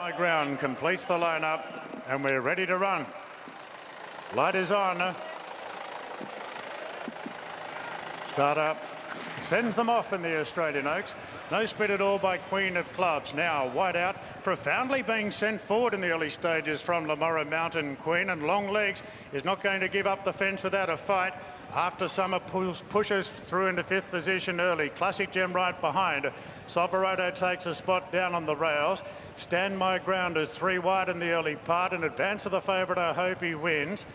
My ground completes the lineup and we're ready to run. Light is on. Start up. Sends them off in the Australian Oaks. No speed at all by Queen of Clubs. Now wide out, profoundly being sent forward in the early stages from Lamora Mountain Queen, and Long Legs is not going to give up the fence without a fight. After Summer pushes through into 5th position early. Classic Gem right behind. Sovereign takes a spot down on the rails. Stand My Ground is 3 wide in the early part. In advance of the favourite, I Hope He Wins.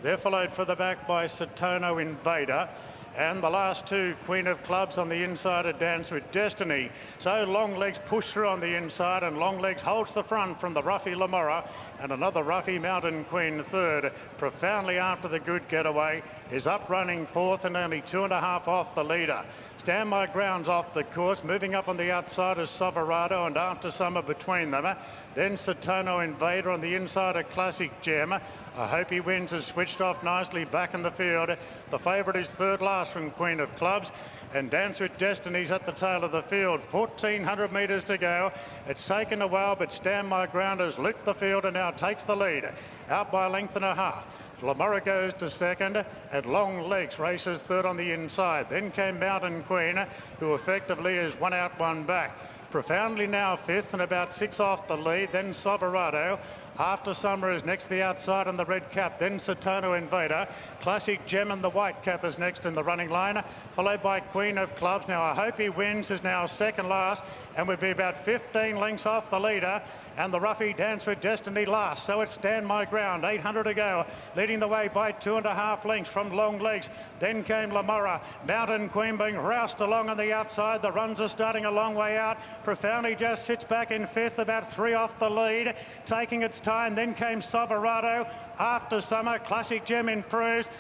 They're followed for the back by Satono Invader. And the last 2, Queen of Clubs on the inside, a Dance with Destiny. So Long Legs push through on the inside, and Long Legs holds the front from the Ruffy Lamora, and another Ruffy Mountain Queen third. Profoundly after the good getaway is up running 4th and only 2.5 off the leader. Stand My Ground's off the course. Moving up on the outside is Soverado, and After Summer between them. Then Satono Invader on the inside, a Classic Gem. I Hope He Wins has switched off nicely back in the field. The favourite is third last from Queen of Clubs, and Dance with Destiny's at the tail of the field. 1,400 metres to go. It's taken a while, but Stand My Ground has licked the field and now takes the lead, out by a length and a half. Lamora goes to second, and Long Legs races third on the inside. Then came Mountain Queen, who effectively is 1 out, 1 back. Profoundly now 5th and about 6 off the lead. Then Soverado. After Summer is next to the outside in the red cap. Then Satono Invader. Classic Gem and the white cap is next in the running line, followed by Queen of Clubs. Now I Hope He Wins is now second last and would be about 15 lengths off the leader, and the Ruffy Dance with Destiny last. So it's Stand My Ground, 800 to go, leading the way by 2.5 lengths from Long Legs. Then came Lamora. Mountain Queen being roused along on the outside. The runs are starting a long way out. Profoundly just sits back in 5th, about 3 off the lead, taking its time. Then came Soverado. After Summer, Classic Gem improves.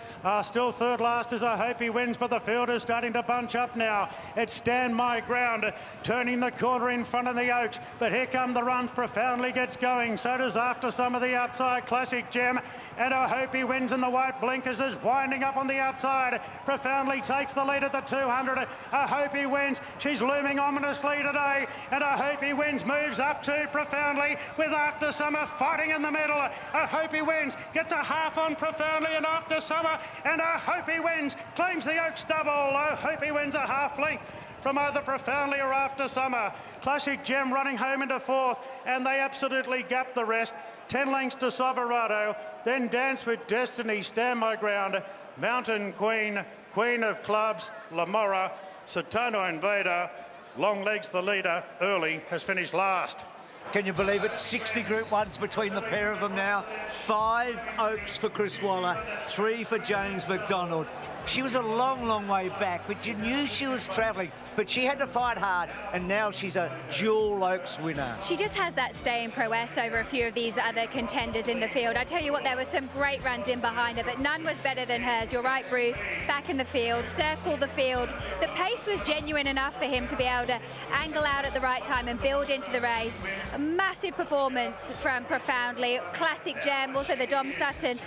Still third last as I Hope He Wins, but the field is starting to bunch up now. It's Stand My Ground, turning the corner in front of the Oaks, but here come the runs. Profoundly gets going, so does After Summer the outside. Classic Gem, and I Hope He Wins in the white blinkers is winding up on the outside. Profoundly takes the lead at the 200. I Hope He Wins, she's looming ominously today, and I Hope He Wins moves up to Profoundly with After Summer fighting in the middle. I Hope He Wins gets a half on Profoundly and After Summer, and I Hope He Wins claims the Oaks double. I Hope He Wins a half length from either Profoundly or After Summer. Classic Gem running home into 4th, and they absolutely gap the rest. 10 lengths to Soverado, then Dance with Destiny, Stand My Ground, Mountain Queen, Queen of Clubs, Lamora, Satono Invader. Long Legs, the leader, early, has finished last. Can you believe it? 60 Group 1s between the pair of them now. 5 Oaks for Chris Waller, 3 for James McDonald. She was a long, long way back, but you knew she was travelling. But she had to fight hard, and now she's a dual Oaks winner. She just has that staying prowess over a few of these other contenders in the field. I tell you what, there were some great runs in behind her, but none was better than hers. You're right, Bruce, back in the field, circle the field. The pace was genuine enough for him to be able to angle out at the right time and build into the race. A massive performance from Profoundly. Classic Gem, also the Dom Sutton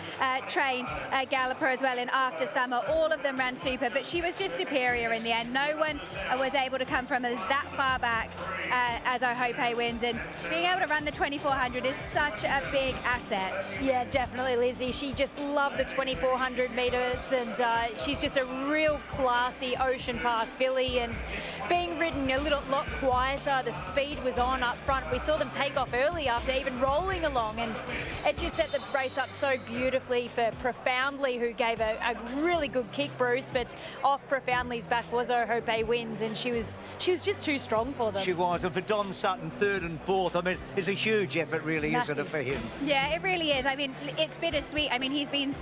trained galloper as well in After Summer. All of them ran super, but she was just superior in the end. No one was able to come from us that far back as I Hope He Wins, and being able to run the 2400 is such a big asset. Yeah, definitely, Lizzie. She just loved the 2400 metres, and she's just a real classy Ocean Park filly, and being ridden a lot quieter. The speed was on up front. We saw them take off early after even rolling along, and it just set the race up so beautifully for Profoundly, who gave a really good kick, Bruce, but off Profoundly's back was I Hope He Wins, and she was just too strong for them. She was, and for Dom Sutton, 3rd and 4th, I mean, it's a huge effort, really, Massive. isn't it, for him? Yeah, it really is. I mean, it's bittersweet. I mean, he's been...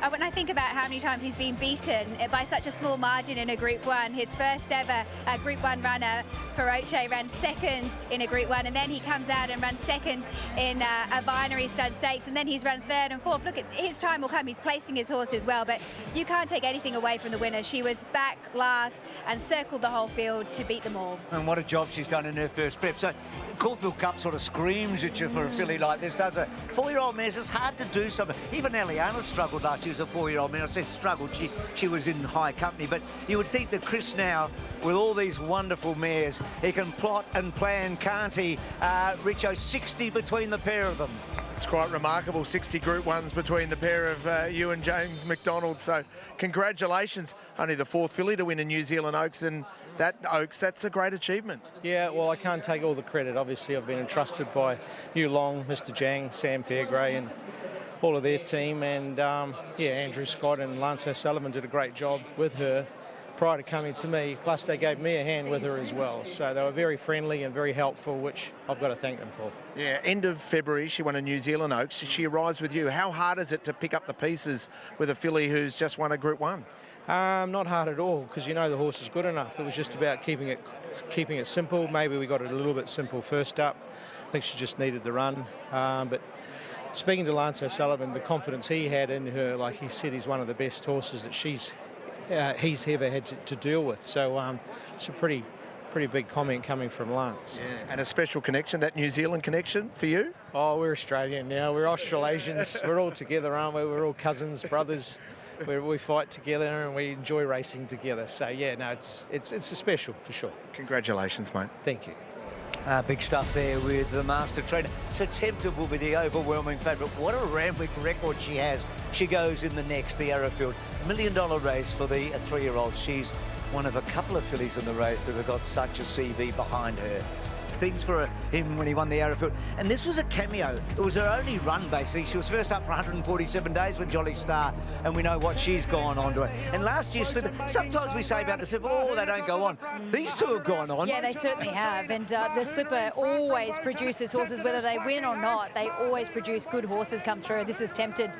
When I think about how many times he's been beaten by such a small margin in a Group 1, his first ever Group 1 runner, Peroche, ran second in a Group 1, and then he comes out and runs second in a binary stud stakes, and then he's run 3rd and 4th. Look, his time will come. He's placing his horse as well, but you can't take anything away from the winner. She was back last and circled the whole field to beat them all. And what a job she's done in her first prep. So Caulfield Cup sort of screams at you for a filly like this, does it? 4-year-old mares, it's hard to do something. Even Eliana struggled last year. was a 4-year-old. I mean, I said struggled. She was in high company, but you would think that Chris now, with all these wonderful mares, he can plot and plan, can't he? Richo, 60 between the pair of them. It's quite remarkable, 60 Group 1s between the pair of you and James McDonald. So congratulations. Only the 4th filly to win a New Zealand Oaks, and that's a great achievement. Yeah, well, I can't take all the credit. Obviously, I've been entrusted by Yu Long, Mr. Jang, Sam Fairgrey, and all of their team. And, yeah, Andrew Scott and Lance O'Sullivan did a great job with her prior to coming to me. Plus, they gave me a hand with her as well. So they were very friendly and very helpful, which I've got to thank them for. Yeah, end of February, she won a New Zealand Oaks. She arrives with you. How hard is it to pick up the pieces with a filly who's just won a Group 1? Not hard at all, because you know the horse is good enough. It was just about keeping it simple. Maybe we got it a little bit simple first up. I think she just needed the run. But speaking to Lance O'Sullivan, the confidence he had in her, like he said, he's one of the best horses that he's ever had to deal with. So it's a pretty big comment coming from Lance. Yeah, and a special connection, that New Zealand connection for you? Oh, we're Australian now. We're Australasians. We're all together, aren't we? We're all cousins, brothers. We fight together and we enjoy racing together. So yeah, no, it's a special for sure. Congratulations, mate. Thank you. Big stuff there with the master trainer. So Tempted will be the overwhelming favourite. What a Randwick record she has. She goes in the next, the Arrowfield. $1 million race for the 3-year-old. She's one of a couple of fillies in the race that have got such a CV behind her. Things for him when he won the Arrowfield. And this was a cameo. It was her only run, basically. She was first up for 147 days with Jolly Star, and we know what she's gone on to it. And last year, sometimes we say about the Slipper, oh, they don't go on. These two have gone on. Yeah, they certainly have. And the Slipper always produces horses, whether they win or not. They always produce good horses come through. This is Tempted.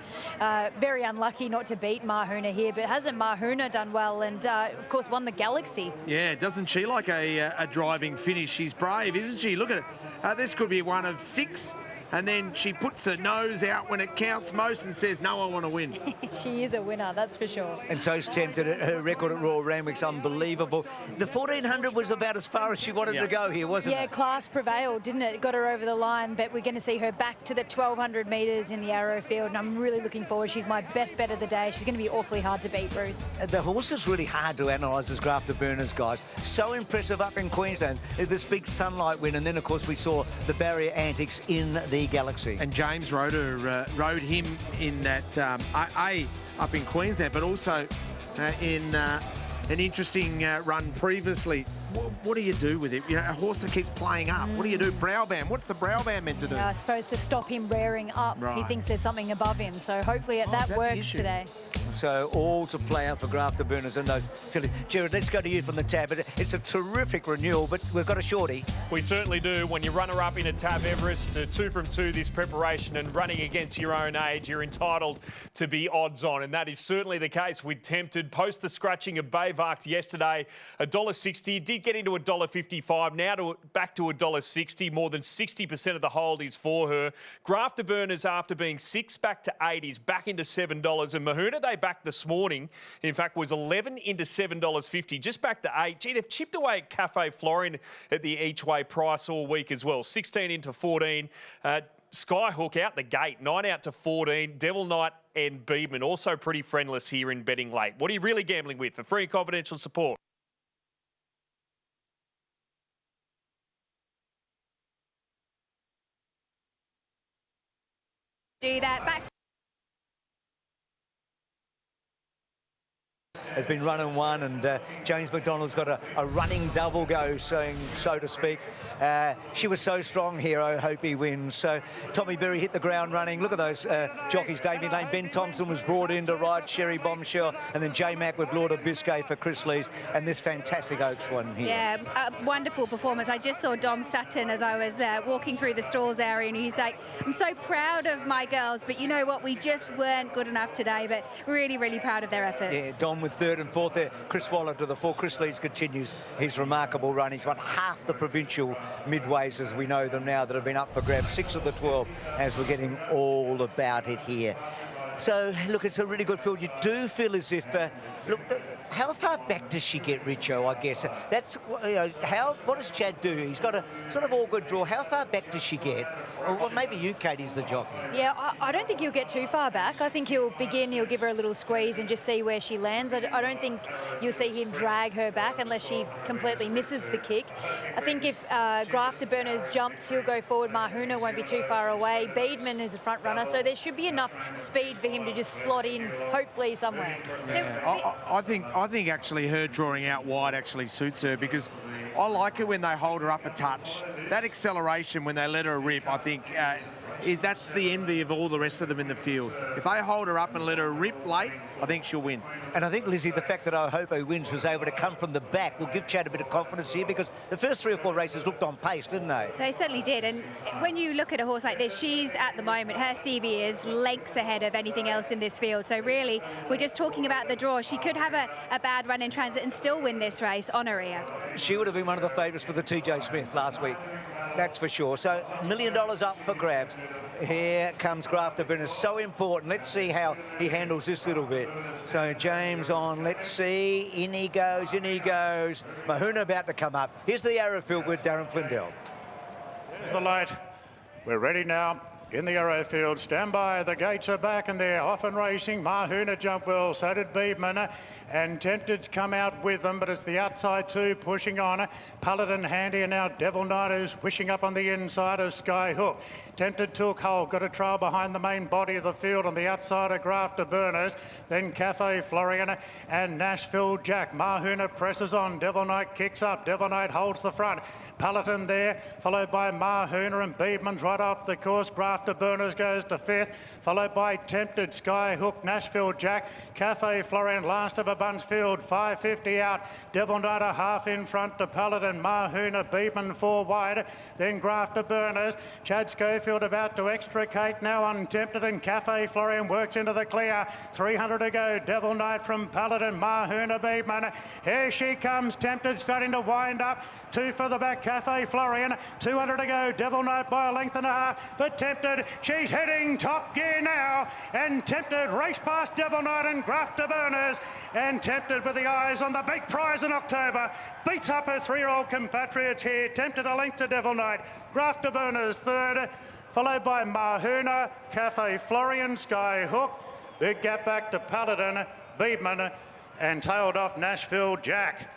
Very unlucky not to beat Mahuna here, but hasn't Mahuna done well? And, of course, won the Galaxy. Yeah, doesn't she like a driving finish? She's brave, isn't she? Look at it. This could be one of 6. And then she puts her nose out when it counts most and says, no, I want to win. She is a winner, that's for sure. And so's Tempted. Her record at Royal Randwick's unbelievable. The 1400 was about as far as she wanted to go here, wasn't it? Yeah, class prevailed, didn't it? Got her over the line, but we're going to see her back to the 1200 metres in the Arrowfield, and I'm really looking forward. She's my best bet of the day. She's going to be awfully hard to beat, Bruce. The horse is really hard to analyse as Grafter Burners, guys. So impressive up in Queensland. This big Sunlight win, and then, of course, we saw the barrier antics in the Galaxy. And James rode him in that up in Queensland, but also in an interesting run previously. What do you do with it? You know, a horse that keeps playing up. What do you do? Brow band. What's the brow band meant to do? I suppose to stop him rearing up. Right. He thinks there's something above him. So hopefully that works today. So all to play out for Grafter Burners and those fillies. Jared, let's go to you from the tab. It's a terrific renewal, but we've got a shorty. We certainly do. When you runner up in a Tab Everest, 2 from 2 this preparation and running against your own age, you're entitled to be odds on. And that is certainly the case with Tempted. Post the scratching of Bayvarks yesterday, $1.60. Did get into $1.55. Now back to $1.60. More than 60% of the hold is for her. Grafter Burners, after being 6 back to 8, is back into $7. And Mahuna, they back this morning, in fact, was 11 into $7.50, just back to 8. Gee, they've chipped away at Cafe Florin at the each way price all week as well. 16 into 14. Skyhook out the gate, 9 out to 14. Devil Knight and Beedman also pretty friendless here in betting late. What are you really gambling with? For free and confidential support, do that back. Has been running one, and James McDonald's got a running double go, so to speak. She was so strong here, I hope he wins. So Tommy Berry hit the ground running. Look at those jockeys, Damien Lane. Ben Thompson was brought in to ride Sherry Bombshell, and then J Mac with Lord of Biscay for Chris Lees, and this fantastic Oaks one here. Yeah, a wonderful performance. I just saw Dom Sutton as I was walking through the stalls area, and he's like, I'm so proud of my girls, but you know what, we just weren't good enough today, but really, really proud of their efforts. Yeah, Dom with 3rd and 4th there. Chris Waller to the 4. Chris Lees continues his remarkable run. He's won half the provincial midways as we know them now that have been up for grabs. 6 of the 12 as we're getting all about it here. So, look, it's a really good field. You do feel as if, look, How far back does she get, Richo, I guess? That's, you know, what does Chad do? He's got a sort of awkward draw. How far back does she get? Or well, maybe you, Katie's the jockey. Yeah, I don't think he'll get too far back. I think he'll give her a little squeeze and just see where she lands. I don't think you'll see him drag her back unless she completely misses the kick. I think if Grafterburners jumps, he'll go forward. Mahuna won't be too far away. Beedman is a front runner, so there should be enough speed for him to just slot in, hopefully somewhere. Yeah. I think actually her drawing out wide actually suits her, because I like it when they hold her up a touch. That acceleration when they let her rip, I think that's the envy of all the rest of them in the field. If they hold her up and let her rip late, I think she'll win. And I think, Lizzie, the fact that Ohopo wins was able to come from the back will give Chad a bit of confidence here, because the first 3 or 4 races looked on pace, didn't they? They certainly did. And when you look at a horse like this, she's at the moment, her CV is lengths ahead of anything else in this field. So really, we're just talking about the draw. She could have a bad run in transit and still win this race on her ear. She would have been one of the favourites for the TJ Smith last week. That's for sure. So $1 million up for grabs. Here comes Grafterburner. So important. Let's see how he handles this little bit. So James on. Let's see. In he goes. In he goes. Mahuna about to come up. Here's the Arrowfield with Darren Flindell. There's the light. We're ready now. In the Arrowfield, stand by. The gates are back and they're off and racing. Mahuna jumped well, so did Beedman. And Tempted's come out with them, but it's the outside two pushing on. Paladin handy, and now Devil Knight is wishing up on the inside of Skyhook. Tempted took hold, got a trail behind the main body of the field on the outside of Grafterburners. Then Cafe Florian and Nashville Jack. Mahuna presses on. Devil Knight kicks up. Devil Knight holds the front. Paladin there, followed by Mahuna, and Beedman's right off the course. Grafterburners goes to 5th, followed by Tempted, Skyhook, Nashville Jack, Cafe Florian, last of a bunch field, 550 out. Devil Knight a half in front to Paladin, Mahuna, Beedman 4 wide, then Grafterburners. Chad Schofield about to extricate now on Tempted, and Cafe Florian works into the clear. 300 to go, Devil Knight from Paladin, Mahuna, Beedman. Here she comes, Tempted starting to wind up. 2 for the back, Cafe Florian. 200 to go, Devil Knight by a length and a half. But Tempted, she's heading top gear now. And Tempted race past Devil Knight and Grafterburners. And Tempted with the eyes on the big prize in October. Beats up her 3-year-old compatriots here. Tempted a length to Devil Knight. Grafterburners 3rd, followed by Mahuna, Cafe Florian, Skyhook. Big gap back to Paladin, Beedman, and tailed off Nashville Jack.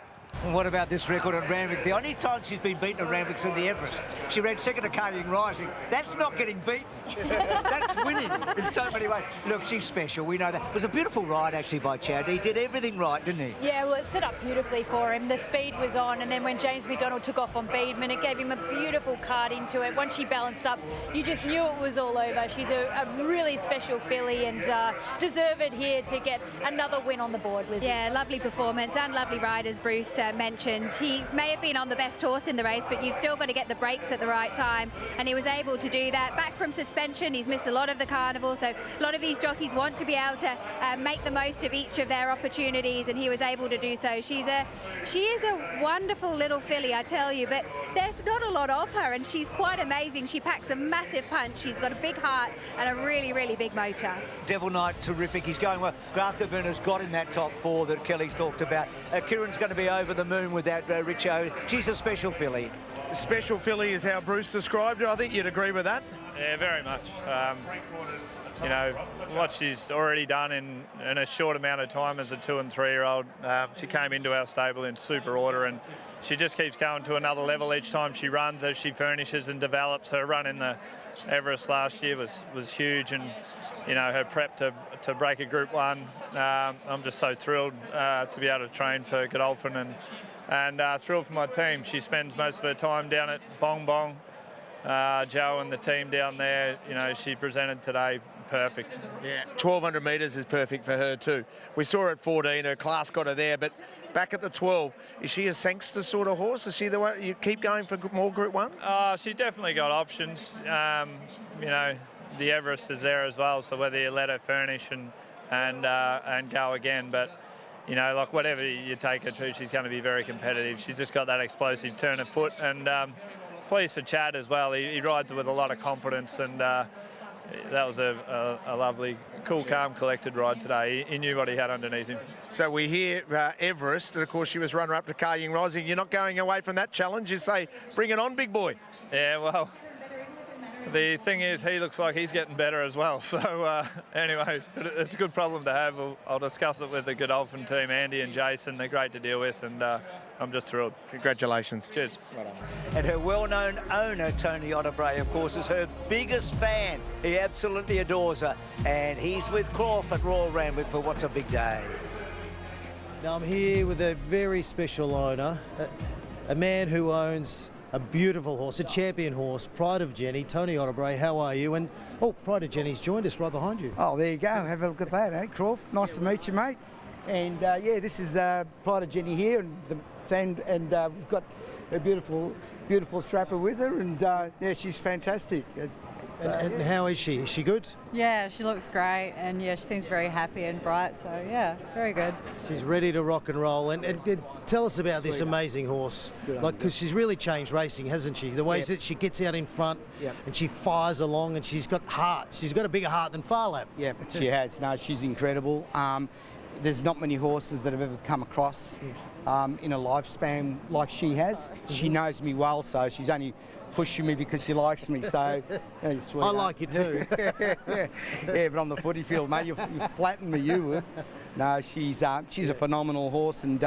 What about this record at Randwick? The only time she's been beaten at Randwick's in the Everest. She ran second to Carrying Rising. That's not getting beaten. That's winning in so many ways. Look, she's special. We know that. It was a beautiful ride, actually, by Chad. He did everything right, didn't he? Yeah, well, it set up beautifully for him. The speed was on, and then when James McDonald took off on Beedman, it gave him a beautiful card into it. Once she balanced up, you just knew it was all over. She's a really special filly, and deserved here to get another win on the board, Lizzie. Yeah, lovely performance and lovely ride, as Bruce mentioned. He may have been on the best horse in the race, but you've still got to get the brakes at the right time, and he was able to do that. Back from suspension, he's missed a lot of the carnival, so a lot of these jockeys want to be able to make the most of each of their opportunities, and he was able to do so. She is a wonderful little filly, I tell you, but there's not a lot of her, and she's quite amazing. She packs a massive punch. She's got a big heart and a really, really big motor. Devil Knight, terrific. He's going well. Grafterburner's got in that top 4 that Kelly's talked about. Kieran's going to be over the moon with that, Richo. She's a special filly. Special filly is how Bruce described her. I think you'd agree with that. Yeah, very much. You know, what she's already done in a short amount of time as a 2- and 3-year-old. She came into our stable in super order, and she just keeps going to another level each time she runs as she furnishes and develops. Her run in the Everest last year was huge, and you know, her prep to break a Group 1. I'm just so thrilled to be able to train for Godolphin, and thrilled for my team. She spends most of her time down at Bong Bong. Joe and the team down there, you know, she presented today perfect. Yeah, 1,200 metres is perfect for her too. We saw her at 14, her class got her there, but back at the 12, is she a Sangster sort of horse? Is she the one you keep going for more Group 1s? She definitely got options. You know, the Everest is there as well, so whether you let her furnish and go again, but you know, like whatever you take her to, she's going to be very competitive. She's just got that explosive turn of foot, and pleased for Chad as well. He rides with a lot of confidence, and that was a lovely, cool, calm, collected ride today. He knew what he had underneath him. So we hear Everest, and of course she was runner-up to Ka Ying Rising. You're not going away from that challenge. You say, bring it on, big boy. Yeah, well, the thing is, he looks like he's getting better as well. So anyway, it's a good problem to have. I'll discuss it with the Godolphin team, Andy and Jason. They're great to deal with, and I'm just thrilled. Congratulations. Cheers. And her well-known owner, Tony Otterbray, of course, is her biggest fan. He absolutely adores her. And he's with Croft at Royal Randwick for What's a Big Day. Now I'm here with a very special owner, a man who owns a beautiful horse, a champion horse, Pride of Jenny. Tony Otterbray, how are you? And oh, Pride of Jenny's joined us right behind you. Oh, there you go. Have a look at that, eh, Croft? Nice to meet you, mate. And yeah, this is Pride of Jenny here, and we've got a beautiful strapper with her, and yeah, she's fantastic. And how is she? Is she good? Yeah, she looks great, and yeah, she seems very happy and bright, so yeah, very good. She's ready to rock and roll. And tell us about this amazing horse, because she's really changed racing, hasn't she? The ways that she gets out in front and she fires along, and she's got heart. She's got a bigger heart than Farlap. Yeah, she has. No, she's incredible. There's not many horses that have ever come across in a lifespan like she has. She knows me well, so she's only pushing me because she likes me. So I like you too. yeah, but on the footy field, mate, you flatten me, you would. No, she's a phenomenal horse, and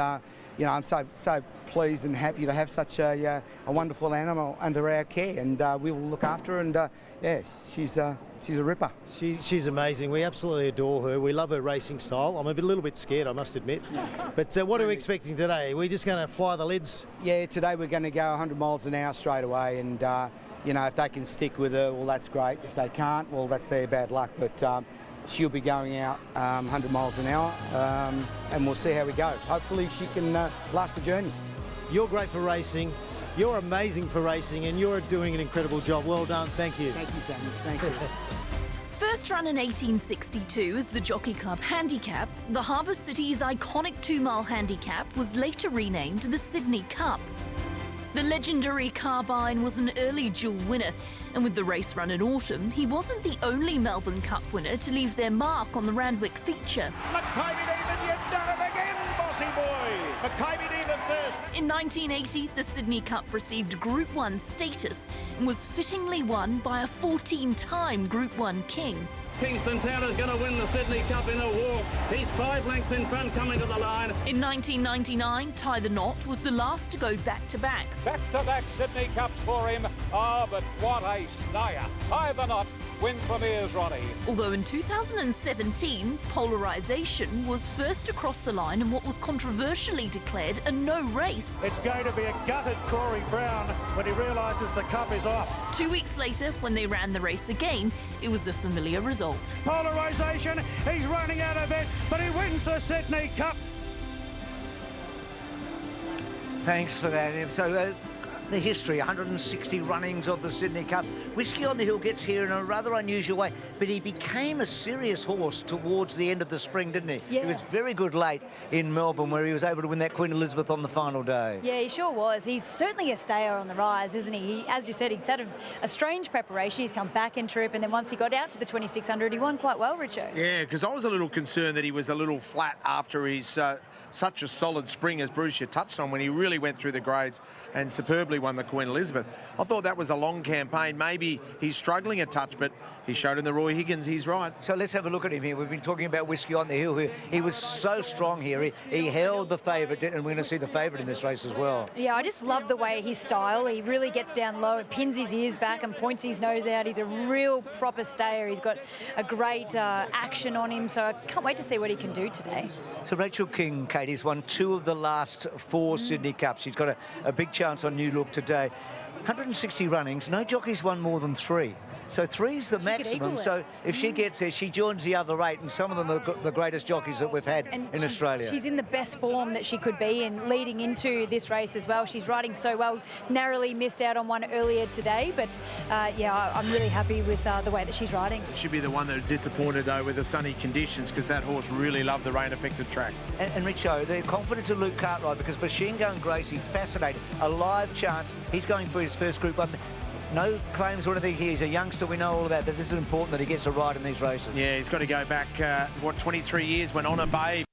you know, I'm so pleased and happy to have such a wonderful animal under our care, and we will look after her. And yeah, she's a ripper. She's amazing. We absolutely adore her. We love her racing style. I'm a little bit scared, I must admit. But what are we expecting today? Are we just going to fly the lids? Yeah, today we're going to go 100 miles an hour straight away, and you know, if they can stick with her, well, that's great. If they can't, well, that's their bad luck. But she'll be going out 100 miles an hour, and we'll see how we go. Hopefully she can last the journey. You're great for racing. You're amazing for racing, and you're doing an incredible job. Well done. Thank you. Thank you, Sammy. Thank you. First run in 1862 as the Jockey Club Handicap, the Harbour City's iconic 2-mile handicap was later renamed the Sydney Cup. The legendary Carbine was an early dual winner, and with the race run in autumn, he wasn't the only Melbourne Cup winner to leave their mark on the Randwick feature. You've done it again, bossy boy. Mackay first. In 1980, the Sydney Cup received Group 1 status and was fittingly won by a 14-time Group 1 king. Kingston Taylor's going to win the Sydney Cup in a walk. He's 5 lengths in front coming to the line. In 1999, Tie the Knot was the last to go back-to-back. Back-to-back Sydney Cups for him. Ah, but what a stayer. Tie the Knot wins from Ears Ronnie. Although in 2017, polarisation was first across the line in what was controversially declared a no race. It's going to be a gutted Corey Brown when he realises the cup is off. 2 weeks later, when they ran the race again, it was a familiar result. Polarisation, he's running out of it, but he wins the Sydney Cup. Thanks for that, Em. So the history, 160 runnings of the Sydney Cup. Whiskey on the Hill gets here in a rather unusual way, but he became a serious horse towards the end of the spring, didn't he? Yeah. He was very good late in Melbourne, where he was able to win that Queen Elizabeth on the final day. Yeah, he sure was. He's certainly a stayer on the rise, isn't he? As you said, he's had a strange preparation. He's come back in troop, and then once he got out to the 2600, he won quite well, Richo. Yeah, because I was a little concerned that he was a little flat after his such a solid spring, as Bruce, you touched on, when he really went through the grades and superbly won the Queen Elizabeth. I thought that was a long campaign. Maybe he's struggling a touch, but he showed in the Roy Higgins he's right. So let's have a look at him here. We've been talking about Whiskey on the Hill here. He was so strong here. He held the favourite, and we're going to see the favourite in this race as well. Yeah, I just love the way his style. He really gets down low, pins his ears back and points his nose out. He's a real proper stayer. He's got a great action on him, so I can't wait to see what he can do today. So Rachel King, Katie's won 2 of the last 4 Sydney Cups. She's got a big chance on New Look today. 160 runnings, no jockey's won more than 3. So 3's the maximum. So if she gets there, she joins the other 8, and some of them are the greatest jockeys that we've had in Australia. She's in the best form that she could be in leading into this race as well. She's riding so well, narrowly missed out on one earlier today, but yeah, I'm really happy with the way that she's riding. Should be the one that was disappointed, though, with the sunny conditions, because that horse really loved the rain-affected track. And Richo, the confidence of Luke Cartwright, because Machine Gun Gracie, fascinating, a live chance. He's going for his first Group 1. No claims or anything here. He's a youngster, we know all about, but this is important that he gets a ride in these races. Yeah, he's got to go back, 23 years when Honor Babe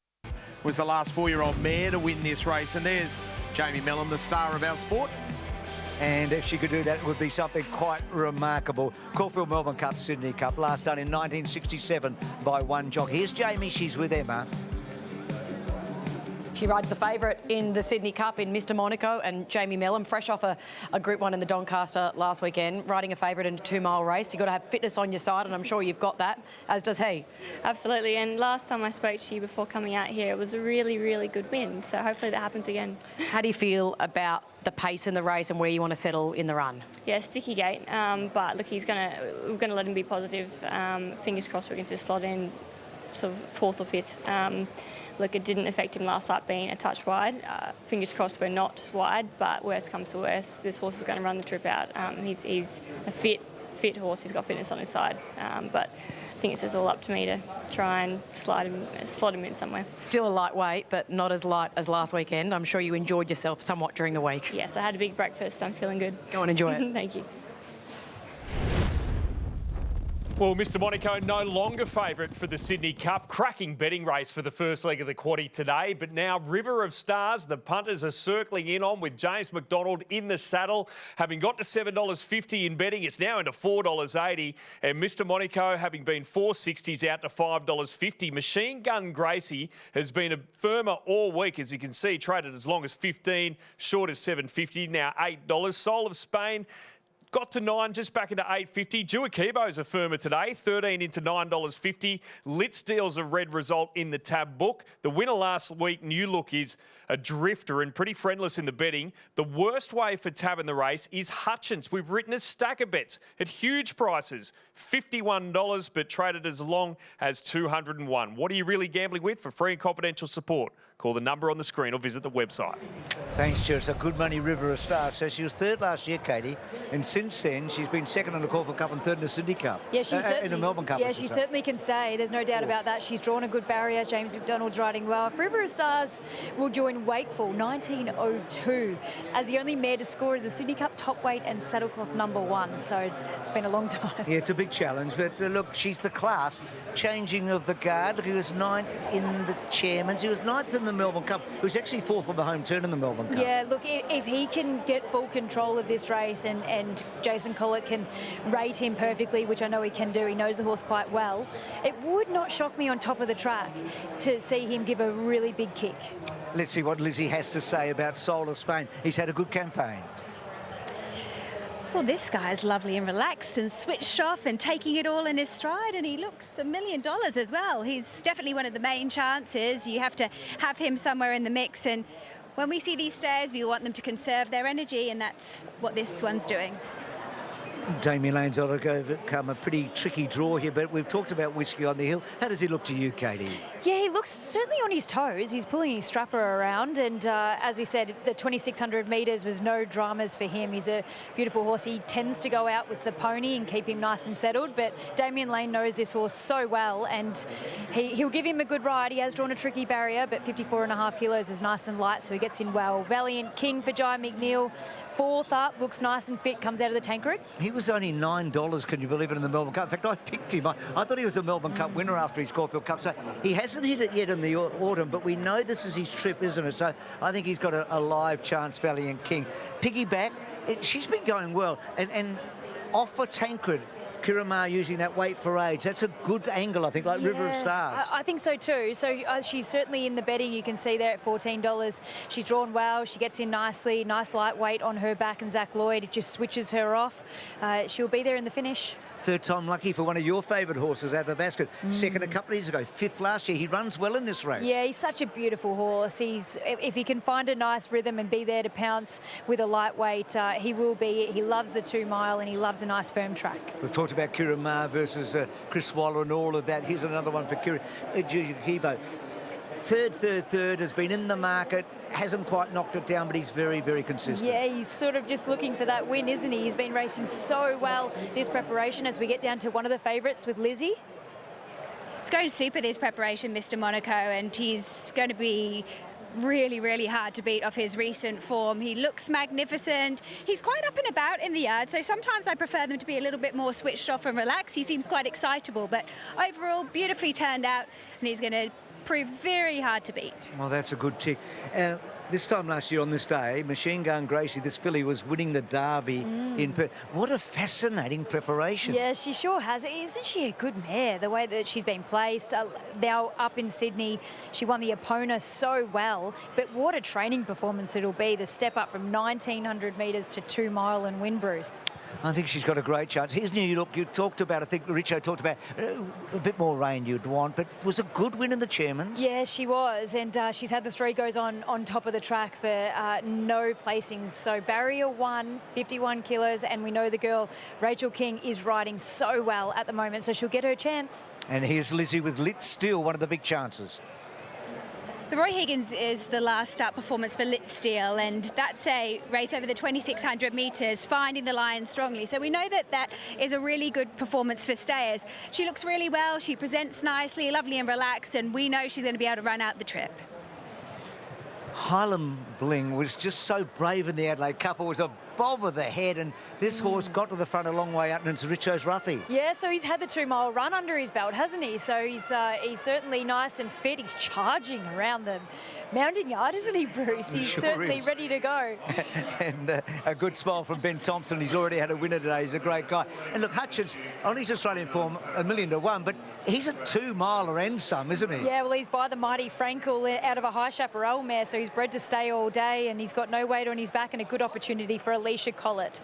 was the last 4-year-old mare to win this race. And there's Jamie Mellon, the star of our sport. And if she could do that, it would be something quite remarkable. Caulfield Melbourne Cup, Sydney Cup, last done in 1967 by one jockey. Here's Jamie, she's with Emma. She rides the favourite in the Sydney Cup in Mr. Monaco, and Jamie Mellon, fresh off a Group 1 in the Doncaster last weekend, riding a favourite in a 2-mile race. You've got to have fitness on your side, and I'm sure you've got that, as does he. Absolutely, and last time I spoke to you before coming out here, it was a really, really good win, so hopefully that happens again. How do you feel about the pace in the race and where you want to settle in the run? Yeah, sticky gate, but look, we're going to let him be positive. Fingers crossed we can just slot in sort of 4th or 5th. Look, it didn't affect him last start being a touch wide. Fingers crossed we're not wide, but worst comes to worst, this horse is going to run the trip out. He's a fit horse, he's got fitness on his side, but I think it's just all up to me to try and slot him in somewhere. Still a lightweight, but not as light as last weekend. I'm sure you enjoyed yourself somewhat during the week. Yes, I had a big breakfast, I'm feeling good. Go and enjoy it. Thank you. Well, Mr. Monaco no longer favourite for the Sydney Cup. Cracking betting race for the first leg of the quaddie today. But now River of Stars, the punters are circling in on with James McDonald in the saddle. Having got to $7.50 in betting, it's now into $4.80. And Mr. Monaco, having been $4.60s out to $5.50. Machine Gun Gracie has been a firmer all week, as you can see, traded as long as 15, short as $7.50, now $8. Soul of Spain got to 9, just back into $8.50. Duakibo's a firmer today, 13 into $9.50. Litzdale's a red result in the tab book. The winner last week, New Look, is a drifter and pretty friendless in the betting. The worst way for tab in the race is Hutchins. We've written a stack of bets at huge prices, $51, but traded as long as $201. What are you really gambling with? For free and confidential support, call the number on the screen or visit the website. Thanks, Stuart. So good money, River of Stars. So she was 3rd last year, Katie, and since then she's been 2nd in the Caulfield Cup and 3rd in the Sydney Cup. Yeah, she certainly, in the Melbourne Cup. Yeah, she certainly can stay. There's no doubt about that. She's drawn a good barrier. James McDonald's riding well. River of Stars will join Wakeful 1902 as the only mare to score as a Sydney Cup top weight and saddlecloth #1. So it's been a long time. Yeah, it's a big challenge, but look, she's the class. Changing of the guard. Look, he was 9th in the Chairman's. He was 9th in the Melbourne Cup. He was actually 4th on the home turn in the Melbourne Cup. Yeah, look, if he can get full control of this race and Jason Collett can rate him perfectly, which I know he can do, he knows the horse quite well, it would not shock me on top of the track to see him give a really big kick. Let's see what Lizzie has to say about Soul of Spain. He's had a good campaign. Well, this guy's lovely and relaxed and switched off and taking it all in his stride, and he looks $1 million as well. He's definitely one of the main chances. You have to have him somewhere in the mix, and when we see these stayers, we want them to conserve their energy, and that's what this one's doing. Damien Lane's overcome a pretty tricky draw here, but we've talked about Whiskey on the Hill. How does he look to you, Katie? Yeah, he looks certainly on his toes. He's pulling his strapper around, and as we said, the 2,600 metres was no dramas for him. He's a beautiful horse. He tends to go out with the pony and keep him nice and settled, but Damien Lane knows this horse so well, and he'll give him a good ride. He has drawn a tricky barrier, but 54.5 kilos is nice and light, so he gets in well. Valiant King for Jai McNeil, 4th up, looks nice and fit, comes out of the Tancred. He was only $9, can you believe it, in the Melbourne Cup. In fact, I picked him. I thought he was a Melbourne Cup winner after his Caulfield Cup, so he hasn't hit it yet in the autumn, but we know this is his trip, isn't it? So I think he's got a live chance, Valiant King. Piggyback, she's been going well, and off for Tancred. Kiramar using that weight for age. That's a good angle, I think, like River of Stars. I think so too. So she's certainly in the betting. You can see there at $14. She's drawn well. She gets in nicely. Nice lightweight on her back, and Zach Lloyd, it just switches her off. She'll be there in the finish. 3rd time lucky for one of your favourite horses out of the basket. 2nd a couple of years ago, 5th last year. He runs well in this race. Yeah, he's such a beautiful horse. If he can find a nice rhythm and be there to pounce with a lightweight, he will be. He loves the 2 mile and he loves a nice firm track. We've talked about Kiramar versus Chris Waller and all of that. Here's another one for Kibo. Third has been in the market, hasn't quite knocked it down, but he's very, very consistent. Yeah, he's sort of just looking for that win, isn't he? He's been racing so well this preparation as we get down to one of the favourites with Lizzie. It's going super this preparation, Mr. Monaco, and he's going to be really, really hard to beat off his recent form. He looks magnificent. He's quite up and about in the yard, so sometimes I prefer them to be a little bit more switched off and relaxed. He seems quite excitable, but overall, beautifully turned out, and he's going to prove very hard to beat. Well, that's a good tick. This time last year on this day, Machine Gun Gracie, this filly, was winning the Derby in Perth. What a fascinating preparation. Yeah, she sure has. Isn't she a good mare, the way that she's been placed? Now up in Sydney, she won the Epona so well, but what a training performance it'll be, the step up from 1,900 metres to 2 mile and win, Bruce. I think she's got a great chance. Here's New Look. You talked about, I think Richo talked about a bit more rain you'd want, but was a good win in the Chairman's. Yeah, she was, and she's had the 3 goes on top of the track for no placings. So barrier 1, 51 kilos, and we know the girl, Rachel King, is riding so well at the moment, so she'll get her chance. And here's Lizzie with Lit Steel, one of the big chances. The Roy Higgins is the last start performance for Lit Steel, and that's a race over the 2,600 metres, finding the line strongly. So we know that that is a really good performance for stayers. She looks really well, she presents nicely, lovely and relaxed, and we know she's going to be able to run out the trip. Highland Bling was just so brave in the Adelaide Cup. It was a bob of the head, and this horse got to the front a long way out, and it's Richo's roughie. Yeah, so he's had the 2 mile run under his belt, hasn't he? So he's certainly nice and fit. He's charging around the mounting yard, isn't he, Bruce? He's Sure certainly is. ready to go. And a good smile from Ben Thompson. He's already had a winner today. He's a great guy. And look, Hutchins, on his Australian form, 1,000,000 to 1, but he's a 2 miler and some, isn't he? Yeah, well, he's by the mighty Frankel out of a high chaparral mare, so he's bred to stay all day, and he's got no weight on his back and a good opportunity for Alicia Collett.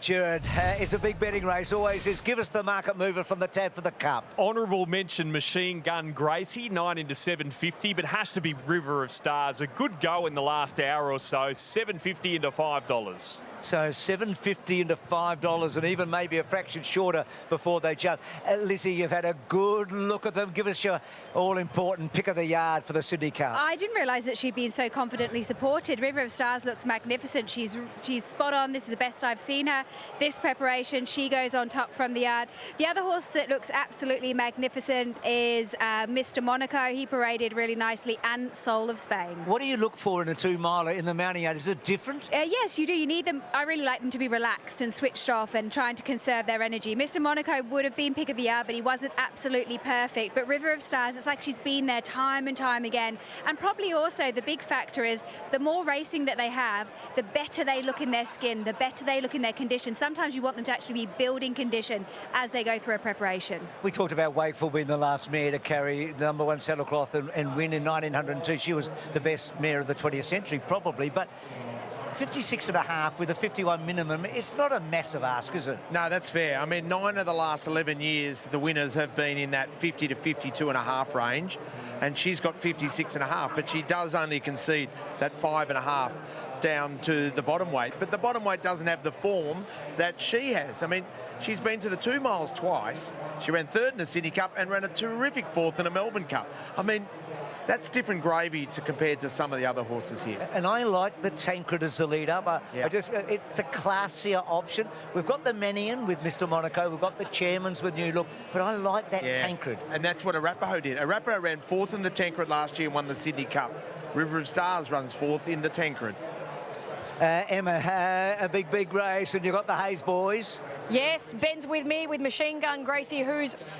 Jared, it's a big betting race, always is. Give us the market mover from the tab for the Cup. Honourable mention Machine Gun Gracie, 9 into 750, but has to be River of Stars. A good go in the last hour or so, 750 into $5. So $7.50 into $5, and even maybe a fraction shorter before they jump. Lizzie, you've had a good look at them. Give us your all-important pick of the yard for the Sydney Cup. I didn't realise that she'd been so confidently supported. River of Stars looks magnificent. She's spot on. This is the best I've seen her. This preparation, she goes on top from the yard. The other horse that looks absolutely magnificent is Mr. Monaco. He paraded really nicely, and Soul of Spain. What do you look for in a 2 miler in the mounting yard? Is it different? Yes, you do. You need them. I really like them to be relaxed and switched off and trying to conserve their energy. Mr. Monaco would have been pick of the yard, but he wasn't absolutely perfect. But River of Stars, it's like she's been there time and time again. And probably also the big factor is the more racing that they have, the better they look in their skin, the better they look in their condition. Sometimes you want them to actually be building condition as they go through a preparation. We talked about Wakeful being the last mare to carry the #1 saddlecloth and win in 1902. She was the best mare of the 20th century, probably. But 56.5 with a 51 minimum, it's not a massive ask, is it? No, that's fair. I mean, 9 of the last 11 years, the winners have been in that 50 to 52.5 range, and she's got 56.5, but she does only concede that 5.5 down to the bottom weight. But the bottom weight doesn't have the form that she has. I mean, she's been to the 2 miles twice. She ran 3rd in the Sydney Cup and ran a terrific 4th in a Melbourne Cup. I mean, that's different gravy compared to some of the other horses here. And I like the Tancred as the leader, but Yeah. it's a classier option. We've got the Manion with Mr. Monaco, we've got the Chairman's with New Look, but I like that Tancred. And that's what Arapaho did. Arapaho ran 4th in the Tancred last year and won the Sydney Cup. River of Stars runs 4th in the Tancred. Emma, a big race, and you've got the Hayes boys. Yes, Ben's with me with Machine Gun Gracie,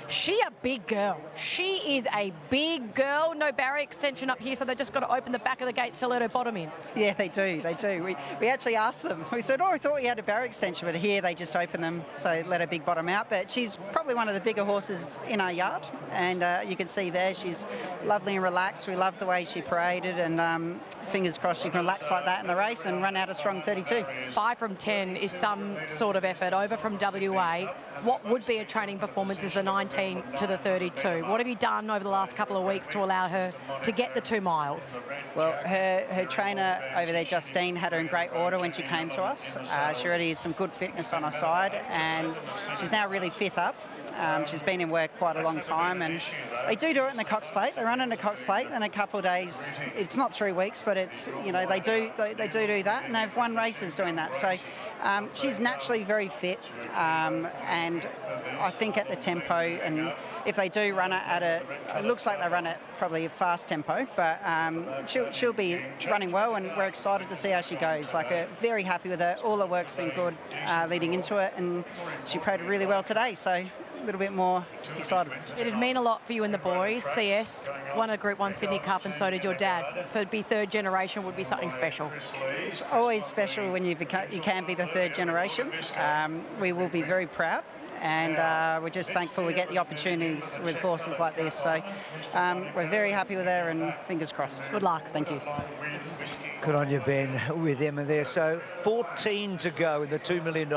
she a big girl. She is a big girl. No barrier extension up here, so they've just got to open the back of the gates to let her bottom in. Yeah, they do. We actually asked them. We said, I thought we had a barrier extension, but here they just open them, so let her big bottom out. But she's probably one of the bigger horses in our yard, and you can see there she's lovely and relaxed. We love the way she paraded, and fingers crossed she can relax like that in the race and run out a strong 32. 5 from 10 is some sort of effort. Over from WA, what would be a training performance is the 19 to the 32. What have you done over the last couple of weeks to allow her to get the 2 miles? Well, her trainer over there, Justine, had her in great order when she came to us. She already had some good fitness on her side, and she's now really 5th up. She's been in work quite a long time, and they do it in the Cox Plate. They run in the Cox Plate, and a couple of days. It's not 3 weeks, but it's they do that, and they've won races doing that. So she's naturally very fit, and I think at the tempo, and if they do run it at it looks like they run it probably a fast tempo, but she'll be running well, and we're excited to see how she goes. Very happy with her. All the work's been good leading into it, and she played really well today. So a little bit more excited. It'd mean a lot for you and the boys. CS won a Group 1 Sydney Cup, and so did your dad. For to be third generation would be something special. It's always special when you can be the third generation. We will be very proud, and we're just thankful we get the opportunities with horses like this. So we're very happy with her, and fingers crossed. Good luck. Thank you. Good on you, Ben, with Emma there. So 14 to go in the $2 million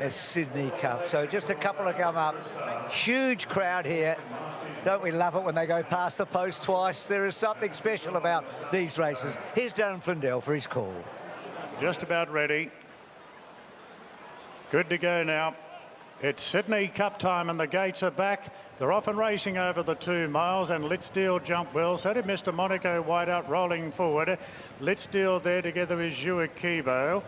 Sydney Cup. So just a couple to come up. Huge crowd here. Don't we love it when they go past the post twice? There is something special about these races. Here's Darren Flindell for his call. Just about ready. Good to go now. It's Sydney Cup time, and the gates are back. They're off and racing over the 2 miles, and Litzdale jumped well. So did Mr. Monaco, wide out, rolling forward. Litzdale there together with Juakibo.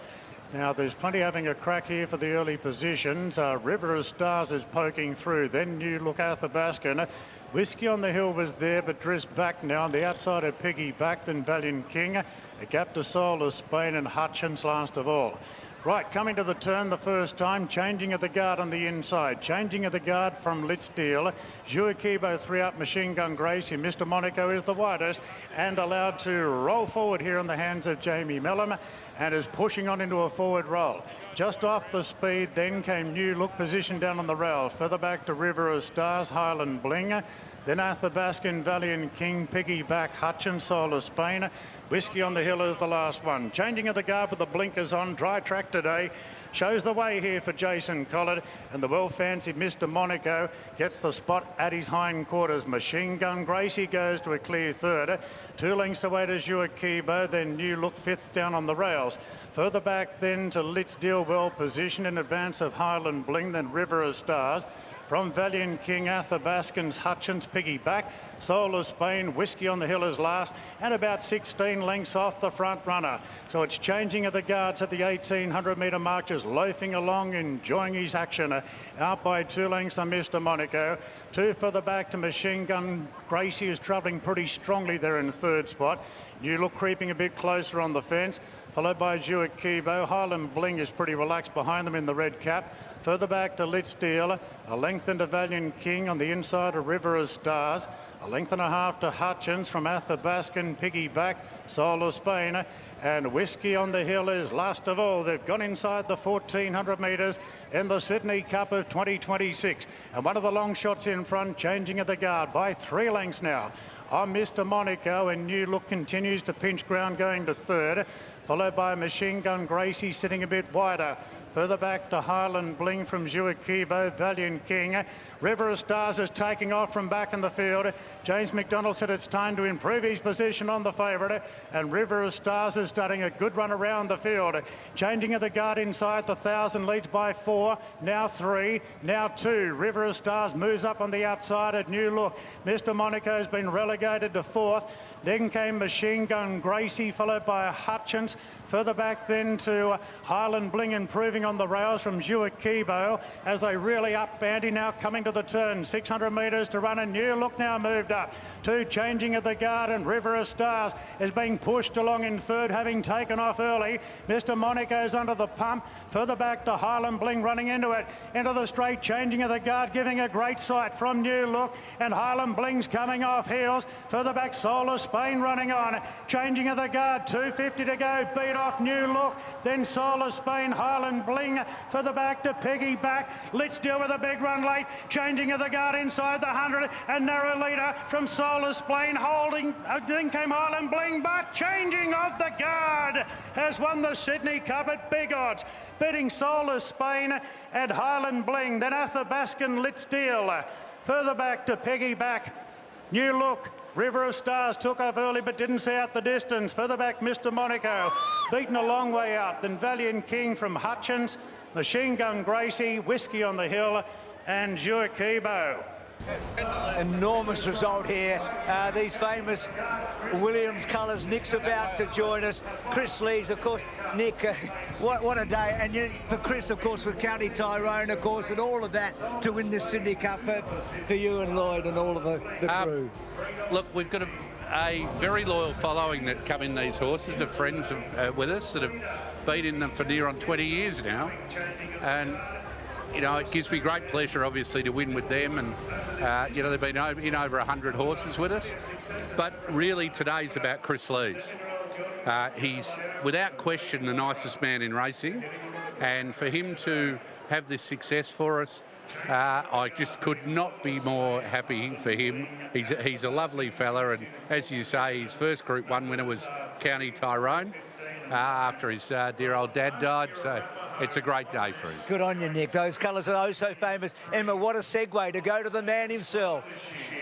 Now, there's plenty having a crack here for the early positions. River of Stars is poking through. Then New Look Athabaskan. Whiskey on the Hill was there, but drifts back now. On the outside of Piggy back, then Valiant King. A gap to Soul of Spain, and Hutchins last of all. Right, coming to the turn the first time, changing of the guard on the inside. Changing of the guard from Litzdale. Juakibo 3 up, Machine Gun Gracie. Mr. Monaco is the widest, and allowed to roll forward here in the hands of Jamie Mellon, and is pushing on into a forward roll. Just off the speed, then came New Look, position down on the rail. Further back to River of Stars, Highland Bling. Then Athabaskan, Valiant King, Piggy back, Hutchins, Soul of Spain. Whiskey on the Hill is the last one. Changing of the guard with the blinkers on. Dry track today. Shows the way here for Jason Collard, and the well-fancied Mr. Monaco gets the spot at his hindquarters. Machine Gun Gracie goes to a clear third. 2 lengths away to Juakibo, then New Look 5th down on the rails. Further back then to Litzdale, well positioned in advance of Highland Bling, then River of Stars. From Valiant King, Athabaskan's Hutchins, Piggy back. Soul of Spain, Whiskey on the Hill is last, and about 16 lengths off the front runner. So it's changing of the guards at the 1800 metre mark, just loafing along, enjoying his action. Out by 2 lengths on Mr. Monaco. 2 further back to Machine Gun Gracie, is travelling pretty strongly there in third spot. New Look creeping a bit closer on the fence, followed by Juakibo. Highland Bling is pretty relaxed behind them in the red cap. Further back to Litzdale, a length into Valiant King on the inside of River of Stars. A length and a half to Hutchins from Athabaskan, Piggy back, Soul of Spain, and Whiskey on the Hill is last of all. They've gone inside the 1400 metres in the Sydney Cup of 2026. And one of the long shots in front, changing of the guard by 3 lengths now on Mr. Monaco, and New Look continues to pinch ground going to third, followed by Machine Gun Gracie sitting a bit wider. Further back to Highland Bling from Juakibo, Valiant King. River of Stars is taking off from back in the field. James McDonald said it's time to improve his position on the favourite, and River of Stars is starting a good run around the field. Changing of the guard inside the 1,000, leads by 4, now 3, now 2. River of Stars moves up on the outside at New Look. Mr. Monaco has been relegated to 4th. Then came Machine Gun Gracie, followed by Hutchins. Further back then to Highland Bling, improving on the rails from Juakibo as they really up Bandy now coming to the turn. 600 metres to run, and New Look now moved up. 2 changing of the guard, and River of Stars is being pushed along in third, having taken off early. Mr. Monaco's under the pump. Further back to Highland Bling running into it. Into the straight, changing of the guard, giving a great sight from New Look, and Highland Bling's coming off heels. Further back, Soul of Spain running on. Changing of the guard, 250 to go, beat off New Look, then Soul of Spain, Highland Bling further back to Piggy back. Litzdale with a big run late. Changing of the guard inside the 100, and narrow leader from Soul of Spain holding. Then came Highland Bling, but changing of the guard has won the Sydney Cup at big odds, beating Soul of Spain and Highland Bling. Then Athabaskan, Litzdale. Further back to Piggy back. New Look. River of Stars took off early but didn't see out the distance. Further back, Mr. Monaco, beaten a long way out. Then Valiant King from Hutchins, Machine Gun Gracie, Whiskey on the Hill, and Joaquibo. Enormous result here. These famous Williams colours. Nick's about to join us. Chris Lees, of course. Nick, what a day. And for Chris, of course, with County Tyrone, of course, and all of that to win the Sydney Cup for you and Lloyd and all of the crew. Look, we've got a very loyal following that come in these horses, of friends with us that have been in them for near on 20 years now. And you know, it gives me great pleasure, obviously, to win with them. And, you know, they've been in over 100 horses with us. But really, today's about Chris Lees. He's, without question, the nicest man in racing. And for him to have this success for us, I just could not be more happy for him. He's a lovely fella. And as you say, his first Group 1 winner was County Tyrone after his dear old dad died. So it's a great day for him. Good on you, Nick. Those colours are oh so famous. Emma, what a segue to go to the man himself.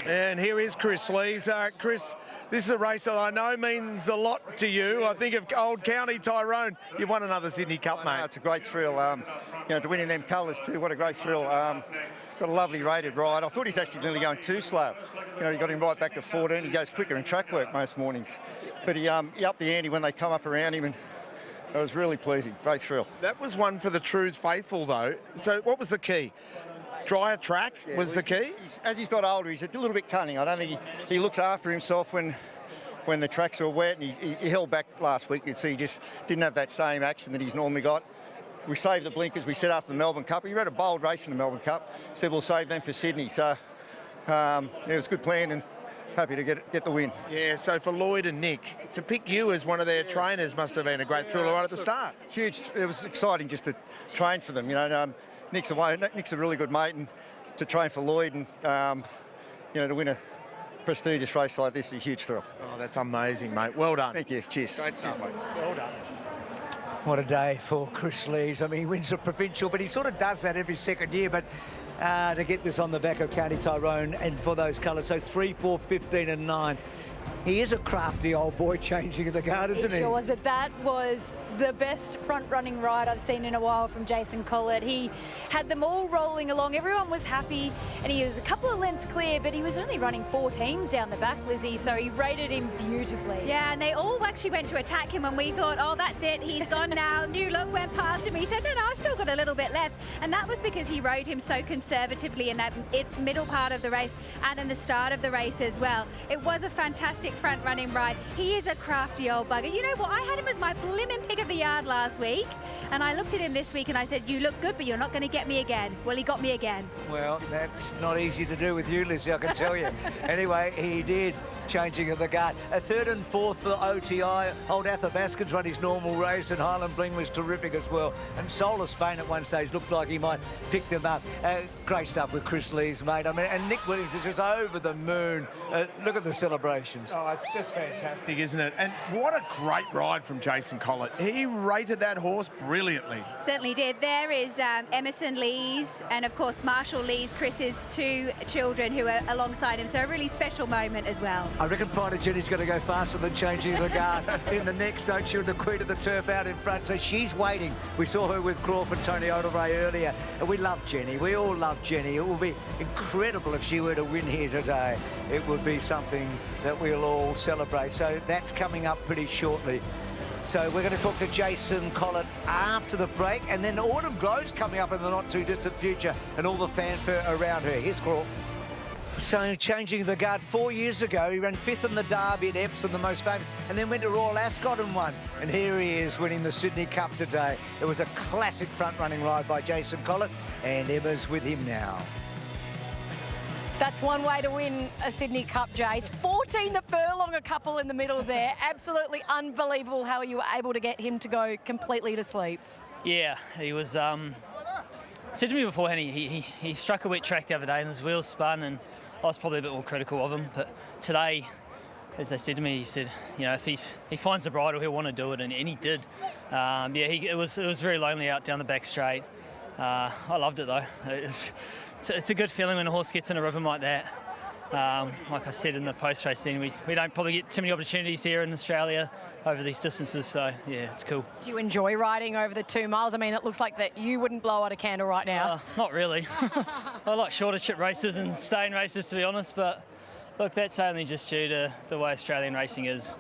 And here is Chris Lees. Chris, this is a race that I know means a lot to you. I think of old County Tyrone. You've won another Sydney Cup, mate. It's a great thrill. You know, to win in them colours too. What a great thrill. Got a lovely rated ride. I thought he's actually nearly going too slow. You know, he got him right back to 14. He goes quicker in track work most mornings. But he upped the ante when they come up around him, and it was really pleasing. Great thrill. That was one for the true faithful, though. So what was the key? Drier track was the key? As he's got older, he's a little bit cunning. I don't think he looks after himself when the tracks are wet, and he held back last week. You'd see he just didn't have that same action that he's normally got. We saved the blinkers, we set after the Melbourne Cup. He ran a bold race in the Melbourne Cup, said we'll save them for Sydney. So it was a good plan, and happy to get the win. Yeah, so for Lloyd and Nick, to pick you as one of their trainers must have been a great thrill right at the start. Huge. It was exciting just to train for them. You know, Nick's a really good mate, and to train for Lloyd and you know, to win a prestigious race like this is a huge thrill. Oh, that's amazing, mate. Well done. Thank you. Cheers. Great stuff, mate. Well done. What a day for Chris Lees. I mean, he wins the provincial, but he sort of does that every second year. But to get this on the back of County Tyrone and for those colours, so 3, 4, 15 and 9. He is a crafty old boy changing the guard, isn't he? He sure was, but that was the best front-running ride I've seen in a while from Jason Collett. He had them all rolling along. Everyone was happy, and he was a couple of lengths clear, but he was only running 14s down the back, Lizzie, so he rated him beautifully. Yeah, and they all actually went to attack him, and we thought, oh, that's it, he's gone now. New Look went past him. He said, no, I've still got a little bit left. And that was because he rode him so conservatively in that middle part of the race and in the start of the race as well. It was a fantastic front-running ride. He is a crafty old bugger. You know what? I had him as my blimmin' pick of the yard last week, and I looked at him this week and I said, you look good, but you're not going to get me again. Well, he got me again. Well, that's not easy to do with you, Lizzie, I can tell you. Anyway, he did, changing of the guard. A 3rd and 4th for OTI. Old Arthur Baskin's run his normal race, and Highland Bling was terrific as well. And Solar Spain at one stage looked like he might pick them up. Great stuff with Chris Lees, mate. I mean, and Nick Williams is just over the moon. Look at the celebrations. Oh, it's just fantastic, isn't it? And what a great ride from Jason Collett. He rated that horse brilliantly. Certainly did. There is Emerson Lees and, of course, Marshall Lees, Chris's 2 children who are alongside him. So a really special moment as well. I reckon Pride of Jenny's going to go faster than changing the guard in the next, don't you? The Queen of the Turf out in front. So she's waiting. We saw her with Crawford, Tony Odelray earlier. And we love Jenny. We all love Jenny. It will be incredible if she were to win here today. It would be something that we'll all celebrate. So that's coming up pretty shortly. So we're going to talk to Jason Collett after the break, and then Autumn Glow's coming up in the not-too-distant future, and all the fanfare around her. Here's Crawford. So changing the guard 4 years ago, he ran 5th in the Derby at Epsom, the most famous, and then went to Royal Ascot and won. And here he is winning the Sydney Cup today. It was a classic front-running ride by Jason Collett, and Emma's with him now. That's one way to win a Sydney Cup, Jace. 14 the furlong, a couple in the middle there. Absolutely unbelievable how you were able to get him to go completely to sleep. Yeah, he was... said to me beforehand, he struck a wet track the other day and his wheels spun, and I was probably a bit more critical of him. But today, as they said to me, he said, you know, if he finds the bridle, he'll want to do it, and he did. Yeah, it was very lonely out down the back straight. I loved it though. It's a good feeling when a horse gets in a rhythm like that. Like I said in the post-race scene, we don't probably get too many opportunities here in Australia over these distances, so yeah, it's cool. Do you enjoy riding over the 2 miles? I mean, it looks like that you wouldn't blow out a candle right now. Not really. I like shorter chip races and staying races, to be honest, but look, that's only just due to the way Australian racing is.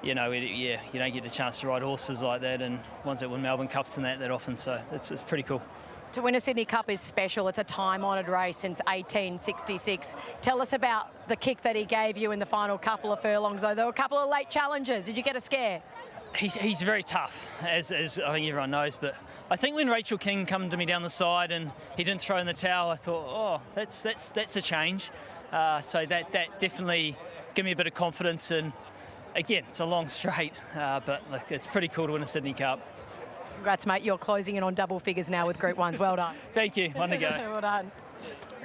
You know, you don't get the chance to ride horses like that, and ones that win Melbourne Cups and that often, so it's pretty cool. To win a Sydney Cup is special. It's a time-honoured race since 1866. Tell us about the kick that he gave you in the final couple of furlongs, though. There were a couple of late challenges. Did you get a scare? He's very tough, as I think everyone knows, but I think when Rachel King come to me down the side and he didn't throw in the towel, I thought, oh, that's a change. So that definitely gave me a bit of confidence, and again, it's a long straight, but look, it's pretty cool to win a Sydney Cup. Congrats, mate. You're closing in on double figures now with Group 1s. Well done. Thank you. One to go. Well done.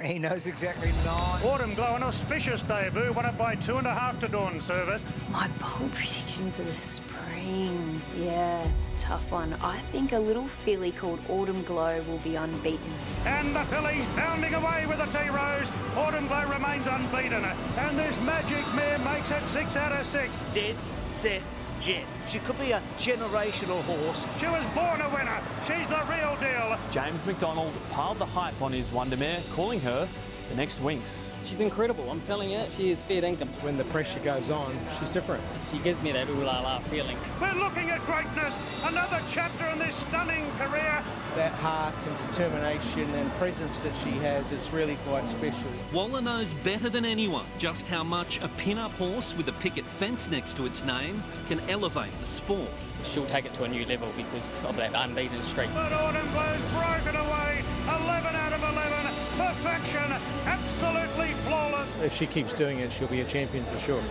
He knows exactly 9. Autumn Glow, an auspicious debut, won it by 2.5 to Dawn Service. My bold prediction for the spring, yeah, it's a tough one. I think a little filly called Autumn Glow will be unbeaten. And the fillies pounding away with the T-Rose. Autumn Glow remains unbeaten. And this magic mare makes it 6 out of 6. Dead set jet. She could be a generational horse. She was born a winner. She's the real deal. James McDonald piled the hype on his wonder mare, calling her the next Winx. She's incredible, I'm telling you. She is fair income. When the pressure goes on, she's different. She gives me that ooh-la-la feeling. We're looking at greatness. Another chapter in this stunning career. That heart and determination and presence that she has is really quite special. Waller knows better than anyone just how much a pin-up horse with a picket fence next to its name can elevate the sport. She'll take it to a new level because of that unbeaten streak. But Autumn Glow's broken away. 11 out of 11. Perfection. Absolutely flawless. If she keeps doing it, she'll be a champion for sure.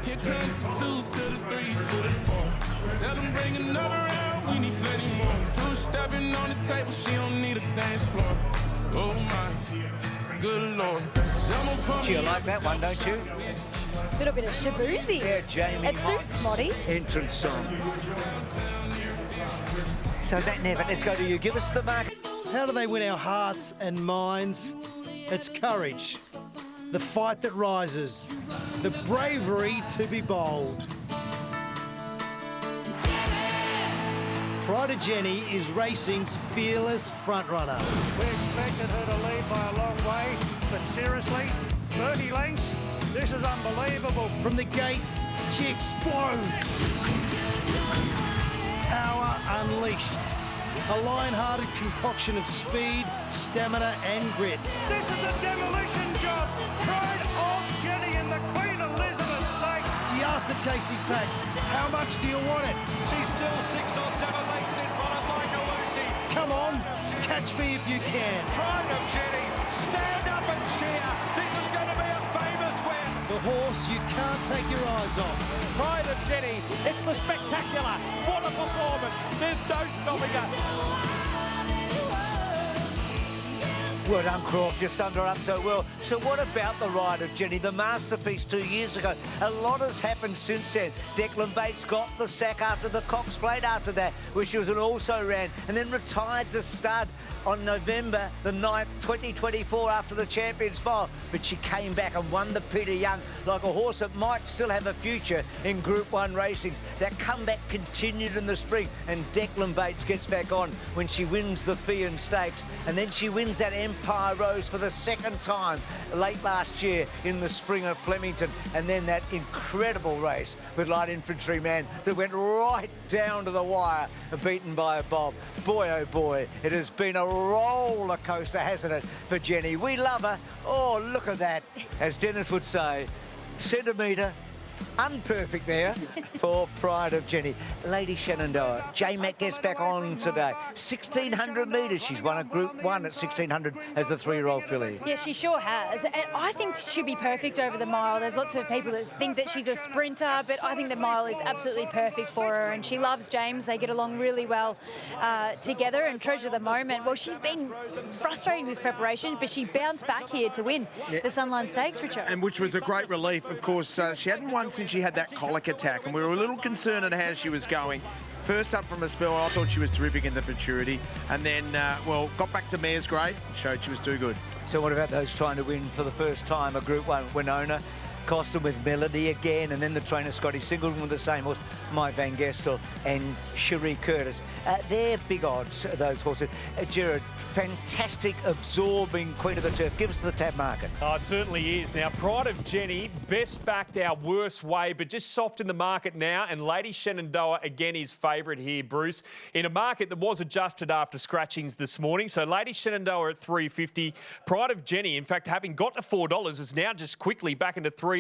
Here comes the 2 to the 3 to the 4. Tell them bring another round, we need plenty more. 2 stepping on the table, she don't need a dance floor. Oh my, good Lord. You like that one, don't you? Little bit of shaboozy. Yeah, Jamie. It suits Moddy. Entrance song. So that never. Let's go to you. Give us the mark. How do they win our hearts and minds? It's courage, the fight that rises, the bravery to be bold. Pride of Jenny is racing's fearless frontrunner. We expected her to lead by a long way, but seriously, 30 lengths? This is unbelievable. From the gates, she explodes. Power unleashed. A lion-hearted concoction of speed, stamina and grit. This is a demolition job. Pride of Jenny in the Queen Elizabeth Stakes. She asked the chasing pack, how much do you want it? She's still 6 or 7 lengths in front of Like a Lucy. Come on, catch me if you can. Pride of Jenny, stand up and cheer. This is going to be a famous win. The horse you can't take your eyes off. Pride of Jenny, it's the spectacular. What a performance. There's no stopping her. Well done, Croft. You've summed her up so well. So what about the ride of Jenny, the masterpiece 2 years ago? A lot has happened since then. Declan Bates got the sack after the Cox Plate after that, where she was an also-ran, and then retired to stud on November the 9th, 2024 after the Champions Mile. But she came back and won the Peter Young like a horse that might still have a future in Group 1 racing. That comeback continued in the spring, and Declan Bates gets back on when she wins the Fian Stakes, and then she wins that Empire Rose for the second time late last year in the spring of Flemington, and then that incredible race with Light Infantry Man that went right down to the wire, beaten by a Bob. Boy, oh boy, it has been a roller coaster, hasn't it, for Jenny? We love her. Oh, look at that. As Dennis would say, centimetre unperfect there for Pride of Jenny. Lady Shenandoah, J-Mac gets back on today. 1,600 metres. She's won a Group 1 at 1,600 as the 3-year-old filly. Yeah, she sure has. And I think she'd be perfect over the mile. There's lots of people that think that she's a sprinter, but I think the mile is absolutely perfect for her. And she loves James. They get along really well together and treasure the moment. Well, she's been frustrating this preparation, but she bounced back here to win the Sunline Stakes, Richard. And which was a great relief, of course. She hadn't won since she had that colic attack, and we were a little concerned at how she was going. First up from a spell, I thought she was terrific in the futurity. And then, well, got back to mare's grade, showed she was too good. So what about those trying to win for the first time a Group 1 Winona? Costin with Melody again, and then the trainer Scotty Singleton with the same horse, Mike Van Gestel and Cherie Curtis. They're big odds, those horses. Gerard, fantastic, absorbing Queen of the Turf. Give us the tab market. Oh, it certainly is. Now, Pride of Jenny, best backed our worst way, but just soft in the market now. And Lady Shenandoah, again, is favourite here, Bruce, in a market that was adjusted after scratchings this morning. So Lady Shenandoah at $3.50. Pride of Jenny, in fact, having got to $4, is now just quickly back into $3.70.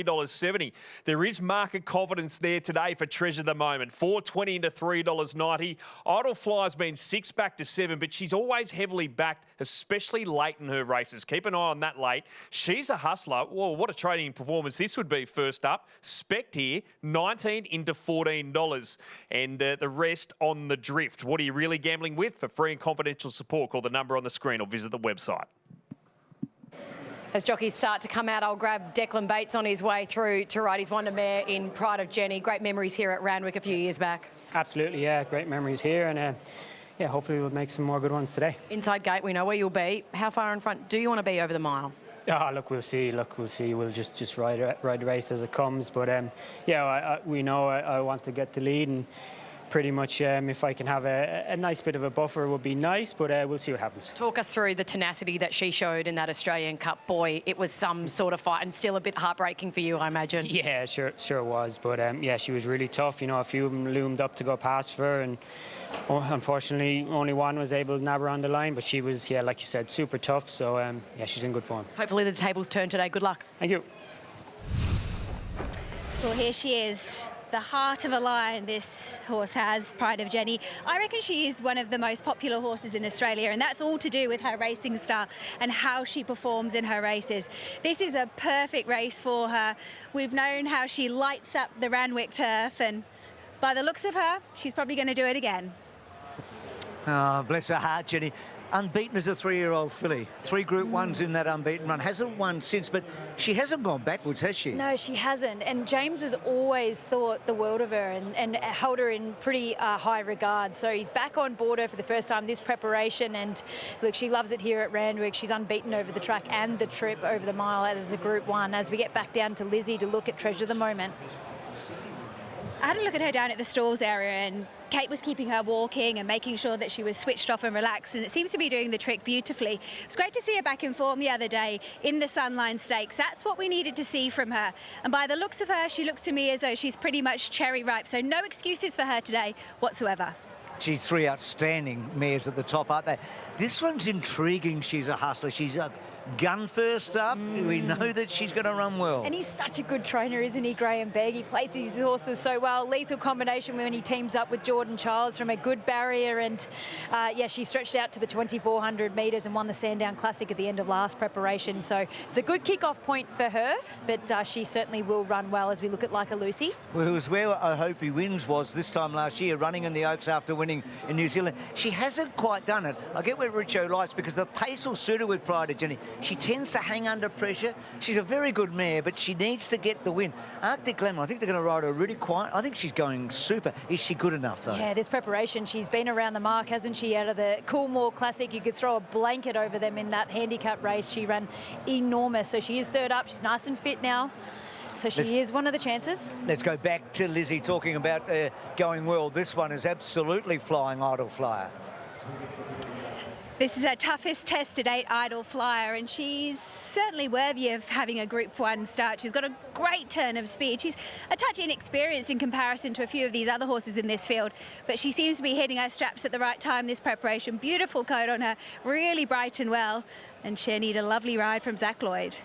There is market confidence there today for Treasure the Moment. $4.20 into $3.90. Idle Flyer's been 6 back to 7, but she's always heavily backed, especially late in her races. Keep an eye on that late. She's a hustler. Well, what a trading performance this would be first up. Spect here, 19 into $14. And the rest on the drift. What are you really gambling with? For free and confidential support, call the number on the screen or visit the website. As jockeys start to come out, I'll grab Declan Bates on his way through to ride his Wonder Mare in Pride of Jenny. Great memories here at Randwick a few years back. Absolutely, yeah, great memories here, and yeah, hopefully we'll make some more good ones today. Inside gate, we know where you'll be. How far in front do you want to be over the mile? Ah, look, we'll see. We'll just ride the race as it comes. But yeah, we know I want to get the lead, and pretty much if I can have a nice bit of a buffer would be nice, but we'll see what happens. Talk us through the tenacity that she showed in that Australian Cup. Boy, it was some sort of fight, and still a bit heartbreaking for you, I imagine. Yeah, sure was. But yeah, she was really tough. You know, a few of them loomed up to go past her, and unfortunately only one was able to nab her on the line. But she was, yeah, like you said, super tough. So yeah, she's in good form. Hopefully the tables turn today. Good luck. Thank you. Well, here she is. The heart of a lion this horse has, Pride of Jenny. I reckon she is one of the most popular horses in Australia, and that's all to do with her racing style and how she performs in her races. This is a perfect race for her. We've known how she lights up the Randwick turf, and by the looks of her, she's probably going to do it again. Oh, bless her heart, Jenny. Unbeaten as a 3-year-old filly. 3 Group 1s in that unbeaten run. Hasn't won since, but she hasn't gone backwards, has she? No, she hasn't. And James has always thought the world of her and held her in pretty high regard. So he's back on board her for the first time this preparation. And look, she loves it here at Randwick. She's unbeaten over the track and the trip over the mile as a Group 1. As we get back down to Lizzie to look at Treasure the Moment. I had a look at her down at the stalls area, and Kate was keeping her walking and making sure that she was switched off and relaxed, and it seems to be doing the trick beautifully. It was great to see her back in form the other day in the Sunline Stakes. That's what we needed to see from her. And by the looks of her, she looks to me as though she's pretty much cherry ripe, so no excuses for her today whatsoever. She's 3 outstanding mares at the top, aren't they? This one's intriguing. She's a hustler. She's a gun first up. We know that she's going to run well. And he's such a good trainer, isn't he, Graham Begg? He places his horses so well. Lethal combination when he teams up with Jordan Childs from a good barrier. And yeah, she stretched out to the 2,400 metres and won the Sandown Classic at the end of last preparation. So it's a good kick-off point for her, but she certainly will run well as we look at Like a Lucy. Well, it was where I Hope He Wins was this time last year, running in the Oaks after winning in New Zealand. She hasn't quite done it. I get where Richo likes, because the pace will suit her with Pride of Jenny. She tends to hang under pressure. She's a very good mare, but she needs to get the win. Arctic Glamour, I think they're going to ride her really quiet. I think she's going super. Is she good enough, though? Yeah, this preparation, she's been around the mark, hasn't she, out of the Coolmore Classic. You could throw a blanket over them in that handicap race. She ran enormous, so she is third up. She's nice and fit now. So she is one of the chances. Let's go back to Lizzie talking about going well. This one is absolutely flying, Idle Flyer. This is her toughest test to date, Idle Flyer, and she's certainly worthy of having a Group 1 start. She's got a great turn of speed. She's a touch inexperienced in comparison to a few of these other horses in this field, but she seems to be hitting her straps at the right time this preparation. Beautiful coat on her, really bright and well, and she'll need a lovely ride from Zach Lloyd.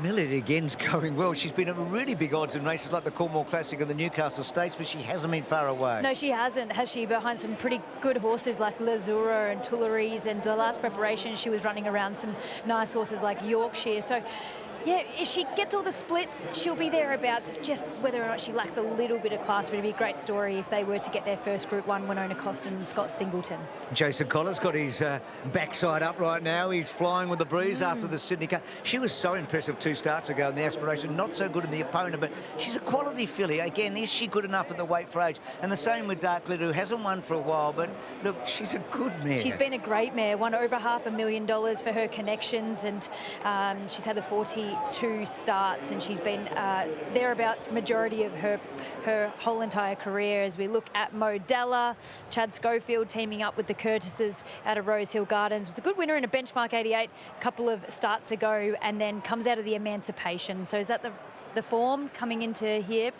Melody again's going well. She's been at really big odds in races like the Coolmore Classic and the Newcastle Stakes, but she hasn't been far away. No, she hasn't, has she? Behind some pretty good horses like Lazura and Tuileries, and the last preparation she was running around some nice horses like Yorkshire. So Yeah, if she gets all the splits, she'll be thereabouts. Just whether or not she lacks a little bit of class, but it'd be a great story if they were to get their first Group 1, Winona Costin and Scott Singleton. Jason Coller's got his backside up right now. He's flying with the breeze after the Sydney Cup. She was so impressive 2 starts ago in the aspiration. Not so good in the opponent, but she's a quality filly. Again, is she good enough at the weight for age? And the same with Dark Glitter, who hasn't won for a while, but look, she's a good mare. She's been a great mare, won over $500,000 for her connections, and she's had the 42 starts, and she's been thereabouts majority of her whole entire career. As we look at Modella, Chad Schofield teaming up with the Curtises out of Rosehill Gardens. Was a good winner in a benchmark 88 a couple of starts ago, and then comes out of the Emancipation. So is that the form coming into here?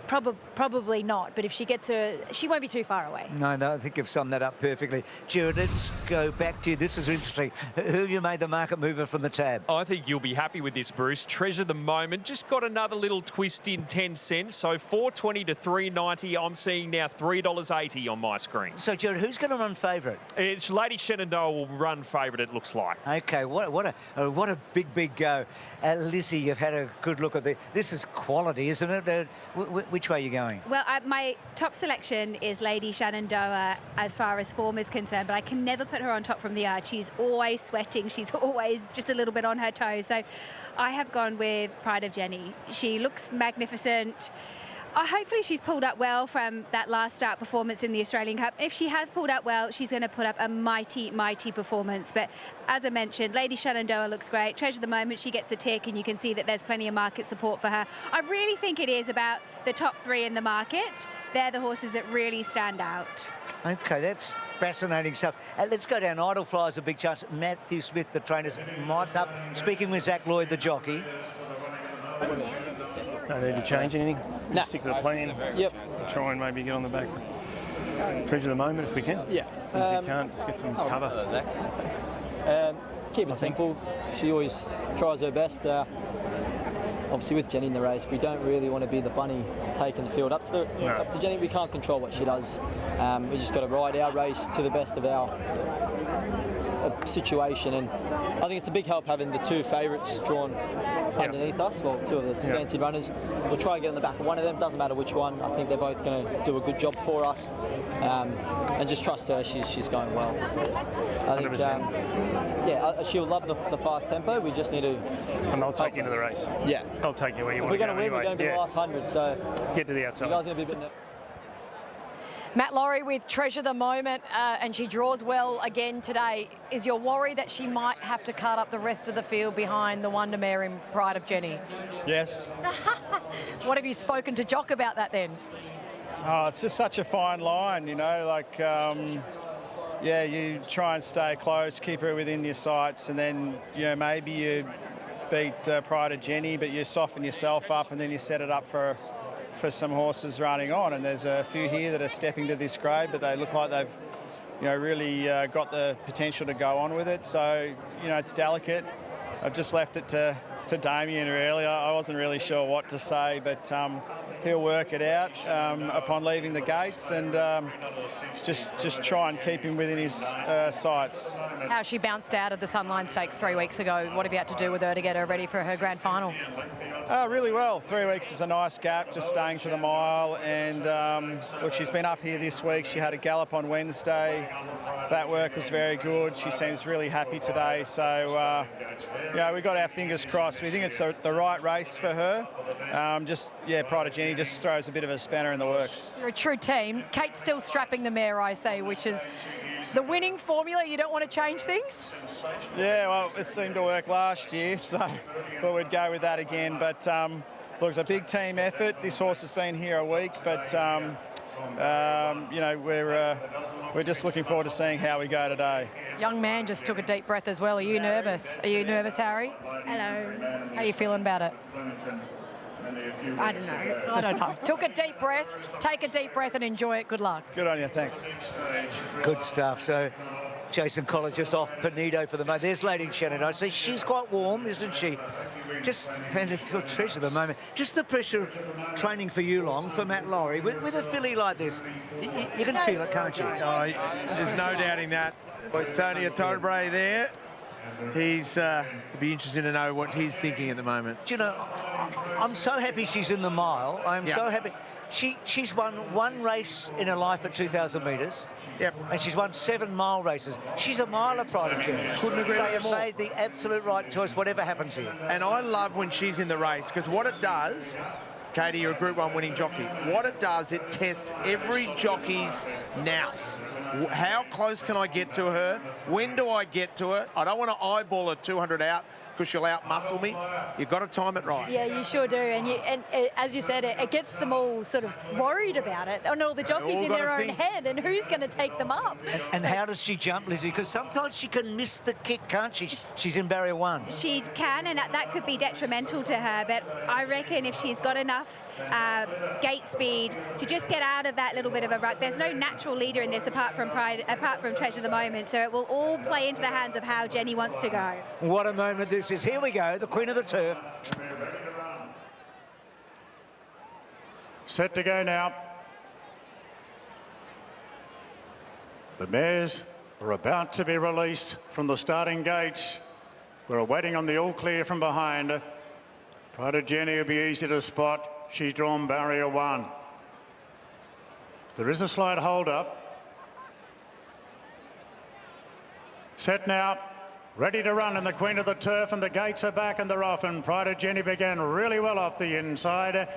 Probably not, but if she gets her, she won't be too far away. No, I think you've summed that up perfectly. Jared, let's go back to you. This is interesting. Who have you made the market mover from the tab? I think you'll be happy with this, Bruce. Treasure the Moment. Just got another little twist in 10 cents. So $4.20 to $3.90. I'm seeing now $3.80 on my screen. So, Jared, who's going to run favourite? It's Lady Shenandoah will run favourite, it looks like. Okay, what a big go. Lizzie, you've had a good look at this is quality, isn't it? Which way are you going? Well, my top selection is Lady Shenandoah as far as form is concerned, but I can never put her on top from the yard. She's always sweating. She's always just a little bit on her toes. So I have gone with Pride of Jenny. She looks magnificent. Hopefully she's pulled up well from that last start performance in the Australian Cup. If she has pulled up well, she's going to put up a mighty performance. But as I mentioned, Lady Shenandoah looks great. Treasure the Moment, she gets a tick, and you can see that there's plenty of market support for her. I really think it is about the top 3 in the market. They're the horses that really stand out. Okay, that's fascinating stuff. Let's go down. Idle Flyer's a big chance. Matthew Smith, the trainer's mic'd up, speaking with Zach Lloyd, the jockey. Don't need to change anything. No. Stick to the plan. Yep. Try and maybe get on the back. Treasure the moment if we can. Yeah. And if you can't, just get some cover. Keep it simple. She always tries her best. Obviously, with Jenny in the race, we don't really want to be the bunny taking the field up to Jenny. We can't control what she does. We just got to ride our race to the best of our situation, and I think it's a big help having the 2 favourites drawn underneath us. Well, 2 of the fancy runners. We'll try and get on the back of one of them. Doesn't matter which one. I think they're both going to do a good job for us, and just trust her. She's going well. I think, she'll love the fast tempo. We just need to. And I'll take you into the race. Yeah, I'll take you where you want to go. We're going to win. We're going to be the last 100. So get to the outside. You guys are going to be a bit. Matt Laurie with Treasure the Moment, and she draws well again today. Is your worry that she might have to cut up the rest of the field behind the Wonder Mare in Pride of Jenny? Yes. What have you spoken to Jock about that then? Oh, it's just such a fine line, you know, like, yeah, you try and stay close, keep her within your sights, and then, you know, maybe you beat Pride of Jenny, but you soften yourself up and then you set it up for some horses running on, and there's a few here that are stepping to this grade, but they look like they've, you know, really got the potential to go on with it. So, you know, it's delicate. I've just left it to Damien earlier. I wasn't really sure what to say, but he'll work it out upon leaving the gates, and just try and keep him within his sights. How she bounced out of the Sunline Stakes 3 weeks ago. What have you had to do with her to get her ready for her grand final? Really well. 3 weeks is a nice gap, just staying to the mile. And look, she's been up here this week. She had a gallop on Wednesday. That work was very good. She seems really happy today. So, we got our fingers crossed. We think it's the right race for her. Pride of Jenny just throws a bit of a spanner in the works. You're a true team. Kate's still strapping the mare, I say, which is the winning formula. You don't want to change things? Yeah, well, it seemed to work last year, so thought we'd go with that again. But look, it's a big team effort. This horse has been here a week, but we're just looking forward to seeing how we go today. Young man just took a deep breath as well. Are you nervous? Are you nervous, Harry? Hello. How are you feeling about it? I don't know. I don't know. Took a deep breath. Take a deep breath and enjoy it. Good luck. Good on you. Thanks. Good stuff. So Jason Collar just off Penido for the moment. There's Lady Shenandoah. So she's quite warm, isn't she? Just handed to a treasure at the moment. Just the pressure of training for you long, for Matt Laurie. With a filly like this, you can feel it, can't you? Oh, there's no doubting that. Tony Torbre there. he's it'd be interesting to know what he's thinking at the moment. Do you know, I'm so happy she's in the mile. I'm so happy. She's won one race in her life at 2,000 metres. Yep. And she's won 7 mile races. She's a miler, Pride of Jenny. Couldn't agree They with you have more. made the absolute right choice, whatever happens here. And I love when she's in the race, because what it does, Katie, you're a Group 1 winning jockey. What it does, it tests every jockey's nous. How close can I get to her? When do I get to her? I don't want to eyeball her 200 out, because she'll out-muscle me. You've got to time it right. Yeah, you sure do. And as you said, it gets them all sort of worried about it. And all the jockeys all in gotta their own think. head, and who's going to take them up? And how does she jump, Lizzie? Because sometimes she can miss the kick, can't she? She's in barrier 1. She can, and that could be detrimental to her, but I reckon if she's got enough gate speed to just get out of that little bit of a ruck, there's no natural leader in this apart from Treasure the Moment, so it will all play into the hands of how Jenny wants to go. What a moment this is. Here we go, the Queen of the Turf. Set to go now. The mares are about to be released from the starting gates. We're waiting on the all clear from behind. Pride of Jenny will be easy to spot. She's drawn barrier 1. There is a slight hold up. Set now. Ready to run, and the Queen of the Turf, and the gates are back and they're off, and Pride of Jenny began really well off the inside,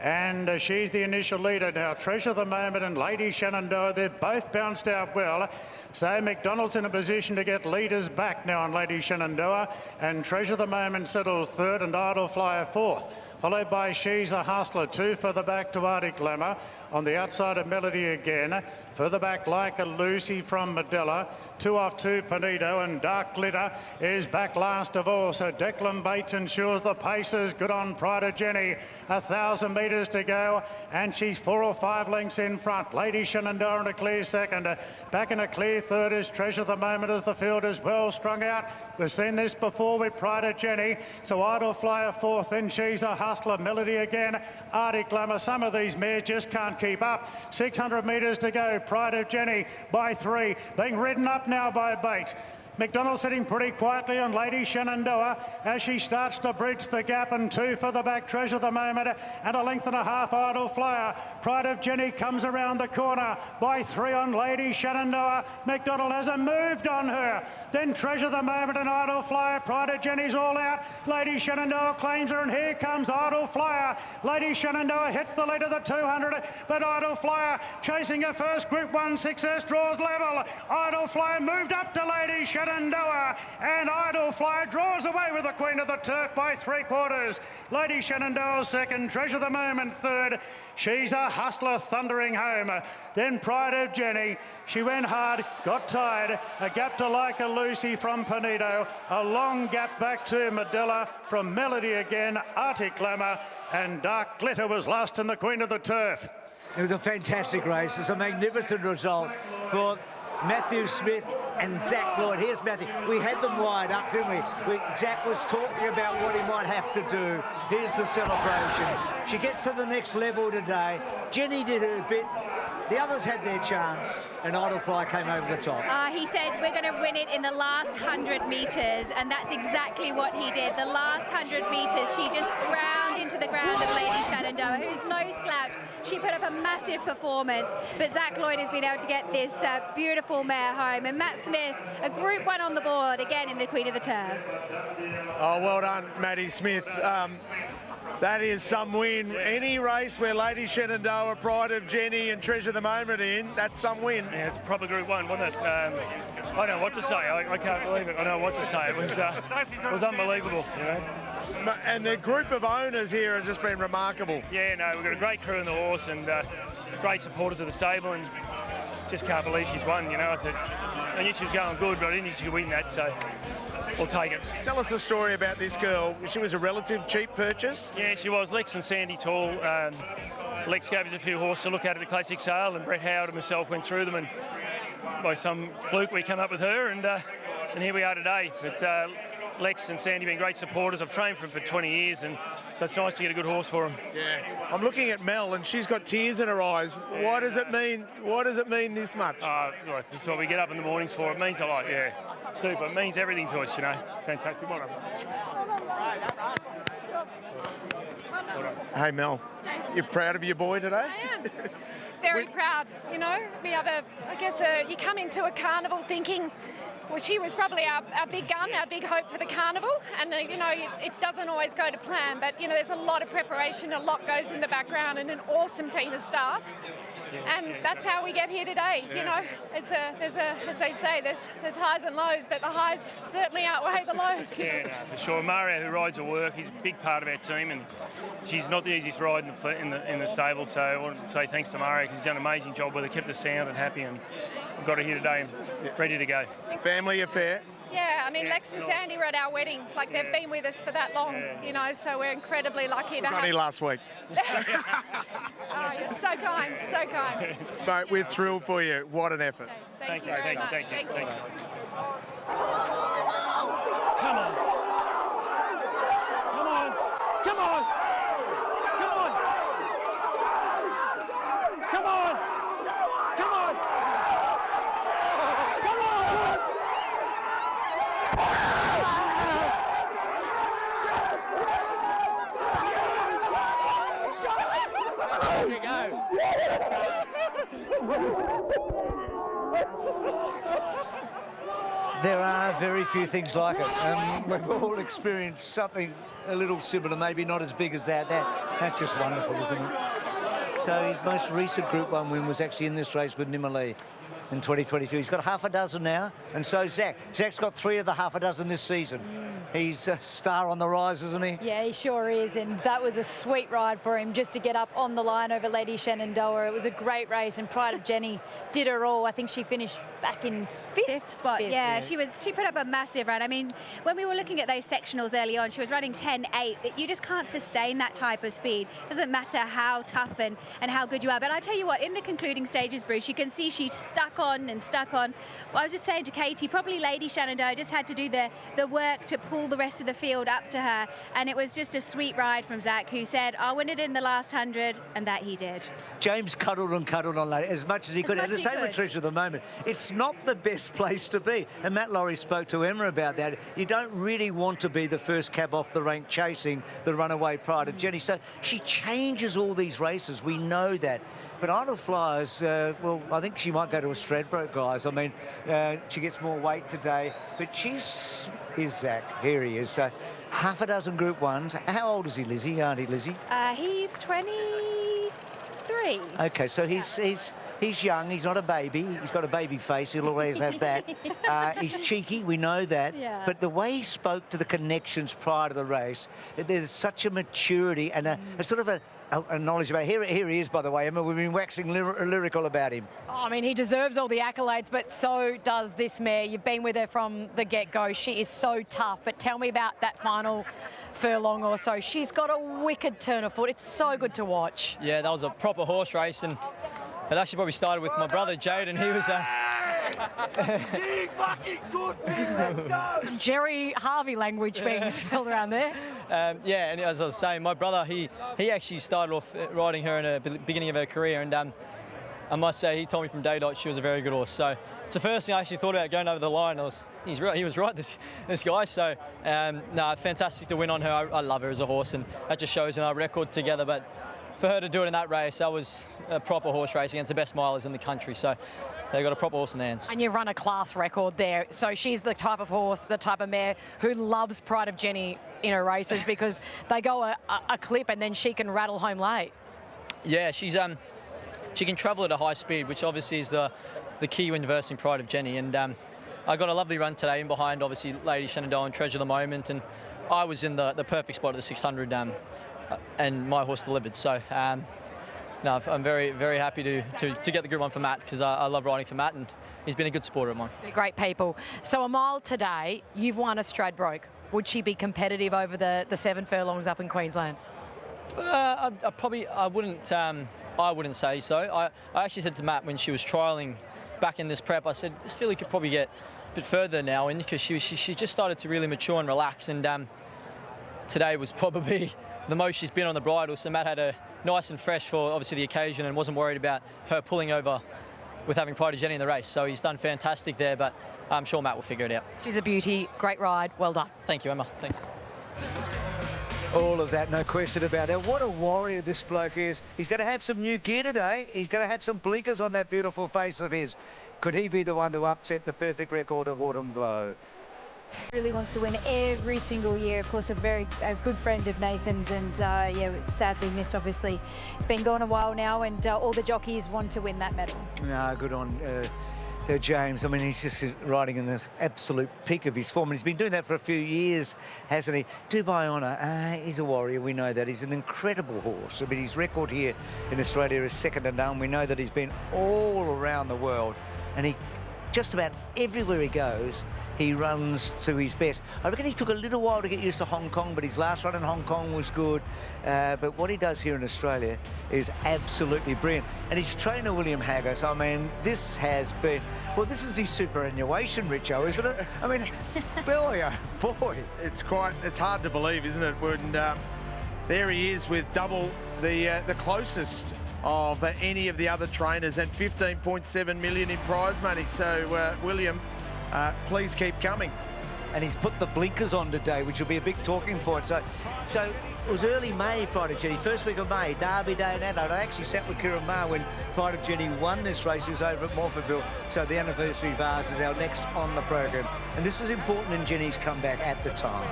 and she's the initial leader now. Treasure the Moment and Lady Shenandoah, they've both bounced out well. So McDonald's in a position to get leaders back now on Lady Shenandoah, and Treasure the Moment settled 3rd and Idle Flyer 4th. Followed by She's a Hustler, 2 further back to Arctic Glamour. On the outside of Melody again. Further back Like a Lucy from Medella. 2 off 2 Panito, and Dark Glitter is back last of all. So Declan Bates ensures the pace is good on Pride of Jenny. 1,000 metres to go, and she's 4 or 5 lengths in front. Lady Shenandoah in a clear second. Back in a clear third is Treasure the Moment as the field is well strung out. We've seen this before with Pride of Jenny. So Idle Flyer 4th, then She's a Hustler. Melody again. Arctic Glamour. Some of these mares just can't keep up. 600 metres to go. Pride of Jenny by 3. Being ridden up now by Bates. McDonald sitting pretty quietly on Lady Shenandoah as she starts to bridge the gap, and 2 for the back, Treasure the Moment, and 1.5 lengths Idle Flyer. Pride of Jenny comes around the corner by 3 on Lady Shenandoah. McDonald hasn't moved on her. Then Treasure the Moment and Idle Flyer. Pride of Jenny's all out. Lady Shenandoah claims her, and here comes Idle Flyer. Lady Shenandoah hits the lead of the 200, but Idle Flyer chasing her first Group 1 success, draws level. Idle Flyer moved up to Lady Shenandoah, and Idle Flyer draws away with the Queen of the Turf by 3/4. Lady Shenandoah 2nd, Treasure the Moment 3rd. She's a Hustler thundering home. Then Pride of Jenny. She went hard, got tired. A gap to Like a Lucy from Panito. A long gap back to Medella from Melody again. Arctic Glamour, and Dark Glitter was last in the Queen of the Turf. It was a fantastic race. It's a magnificent result for Matthew Smith and Zach Lloyd. Here's Matthew. We had them wide up, didn't we? Zach was talking about what he might have to do. Here's the celebration. She gets to the next level today. Jenny did her bit. The others had their chance, and Idle Flyer came over the top. He said, we're going to win it in the last 100 metres, and that's exactly what he did. The last 100 metres, she just ground into the ground of Lady Shenandoah, who's no slouch. She put up a massive performance, but Zach Lloyd has been able to get this beautiful mare home. And Matt Smith, a Group 1 on the board, again in the Queen of the Turf. Oh, well done, Matty Smith. That is some win. Any race where Lady Shenandoah, Pride of Jenny and Treasure the Moment in, that's some win. Yeah, it's a proper Group 1, wasn't it? I don't know what to say. I can't believe it. I don't know what to say. It was unbelievable, you know. And the group of owners here have just been remarkable. Yeah, no, we've got a great crew in the horse and great supporters of the stable, and just can't believe she's won, you know. I knew she was going good, but I didn't think she could win that, so we'll take it. Tell us a story about this girl. She was a relative cheap purchase? Yeah, she was. Lex and Sandy Tall. Lex gave us a few horses to look at the classic sale, and Brett Howard and myself went through them, and by some fluke we came up with her, and here we are today. But Lex and Sandy been great supporters. I've trained for them for 20 years, and so it's nice to get a good horse for them. Yeah. I'm looking at Mel, and she's got tears in her eyes. Why does it mean? Why does it mean this much? Look, it's what we get up in the mornings for. It means a lot, yeah. Super. It means everything to us, you know. Fantastic. Well done. Hey, Mel, you're proud of your boy today? I am. Very proud, you know. We have you come into a carnival thinking, well, she was probably our big gun, our big hope for the carnival. And, you know, it doesn't always go to plan, but, you know, there's a lot of preparation, a lot goes in the background, and an awesome team of staff. And that's how we get here today. You know, as they say, there's highs and lows, but the highs certainly outweigh the lows. Yeah, no, for sure. Mario, who rides her work, he's a big part of our team, and she's not the easiest ride in the stable. So I want to say thanks to Mario because he's done an amazing job with her, kept her sound and happy, and we've got her here today and ready to go. Family affair. Yeah, I mean, Lex and Sandy were at our wedding. Like, they've been with us for that long, you know, so we're incredibly lucky to have... Only last week. Oh, you're so kind, so kind. Mate, we're thrilled for you. What an effort. Thank you very much. Thank you. Come on. Come on. Come on. Come on. Come on. Come on. Come on. There you go. There are very few things like it. We've all experienced something a little similar, maybe not as big as that. That's just wonderful, isn't it? So his most recent Group 1 win was actually in this race with Nimali in 2022. He's got half a dozen now, and so Zach. Zach's got 3 of the half a dozen this season. He's a star on the rise, isn't he? Yeah, he sure is, and that was a sweet ride for him just to get up on the line over Lady Shenandoah. It was a great race, and Pride of Jenny did her all. I think she finished back in fifth spot. Yeah, she put up a massive run. I mean, when we were looking at those sectionals early on, she was running 10.8. You just can't sustain that type of speed. Doesn't matter how tough and how good you are. But I tell you what, in the concluding stages, Bruce, you can see she stuck on and stuck on. Well, I was just saying to Katie, probably Lady Shenandoah just had to do the work to pull the rest of the field up to her, and it was just a sweet ride from Zach, who said, I'll win it in the last 100, and that he did. James cuddled on Lady as much as he could. And the same with Trish at the moment. It's not the best place to be. And Matt Laurie spoke to Emma about that. You don't really want to be the first cab off the rank chasing the runaway Pride of Jenny. So she changes all these races. We know that. But Idle Flyers, well, I think she might go to a Stradbroke, guys. I mean, she gets more weight today. But here's Zach. Here he is. So half a dozen Group 1s. How old is he, Lizzie? Auntie Lizzie? He's 23. Okay, so he's young. He's not a baby. He's got a baby face. He'll always have that. He's cheeky. We know that. Yeah. But the way he spoke to the connections prior to the race, there's such a maturity and a sort of a knowledge about it. Here he is, by the way, Emma. We've been waxing lyrical about him. Oh, I mean, he deserves all the accolades, but so does this mare. You've been with her from the get-go. She is so tough. But tell me about that final furlong or so. She's got a wicked turn of foot. It's so good to watch. Yeah, that was a proper horse race, and it actually probably started with my brother Jade, and he was Big fucking good man, let's go! Some Jerry Harvey language being spilled around there. Yeah, and as I was saying, my brother, he actually started off riding her in the beginning of her career, and I must say, he told me from day dot she was a very good horse. So it's the first thing I actually thought about going over the line. He was right, this guy. So, no, fantastic to win on her. I love her as a horse, and that just shows in our record together. But for her to do it in that race, that was a proper horse race against the best milers in the country. So they got a proper horse in their hands. And you run a class record there. So she's the type of horse, the type of mare who loves Pride of Jenny in her races because they go a clip and then she can rattle home late. Yeah, she can travel at a high speed, which obviously is the key when versing Pride of Jenny. And I got a lovely run today in behind, obviously, Lady Shenandoah and Treasure of the Moment. And I was in the perfect spot at the 600, and my horse delivered. So, no, I'm very, very happy to get the Group 1 for Matt, because I love riding for Matt, and he's been a good supporter of mine. They're great people. So a mile today, you've won a Stradbroke. Would she be competitive over the 7 furlongs up in Queensland? I wouldn't say so. I actually said to Matt when she was trialling back in this prep, I said, this filly could probably get bit further now in because she just started to really mature and relax, and today was probably the most she's been on the bridle. So Matt had her nice and fresh for obviously the occasion and wasn't worried about her pulling over with having Pride of Jenny in the race. So he's done fantastic there, but I'm sure Matt will figure it out. She's a beauty. Great ride. Well done. Thank you, Emma. Thank you. All of that, no question about that. What a warrior this bloke is. He's going to have some new gear today. He's going to have some blinkers on that beautiful face of his. Could he be the one to upset the perfect record of Autumn Glow? Really wants to win every single year. Of course, a good friend of Nathan's, and yeah, it's sadly missed. Obviously, it's been going a while now, and all the jockeys want to win that medal. No, good on James. I mean, he's just riding in the absolute peak of his form, and he's been doing that for a few years, hasn't he? Dubai Honour, he's a warrior. We know that. He's an incredible horse. I mean, his record here in Australia is second to none. We know that he's been all around the world, and he just about everywhere he goes, he runs to his best. I reckon he took a little while to get used to Hong Kong, but his last run in Hong Kong was good. But what he does here in Australia is absolutely brilliant. And his trainer, William Haggis, I mean, this has been... Well, this is his superannuation, Richo, isn't it? I mean, boy, oh boy. It's hard to believe, isn't it? When there he is with double the closest of any of the other trainers and 15.7 million in prize money. So, William, please keep coming. And he's put the blinkers on today, which will be a big talking point. So it was early May, Pride of Jenny, first week of May, Derby Day in Adelaide. I actually sat with Kieran Maher when Pride of Jenny won this race. He was over at Morphettville. So the anniversary Vars is our next on the program. And this was important in Jenny's comeback at the time.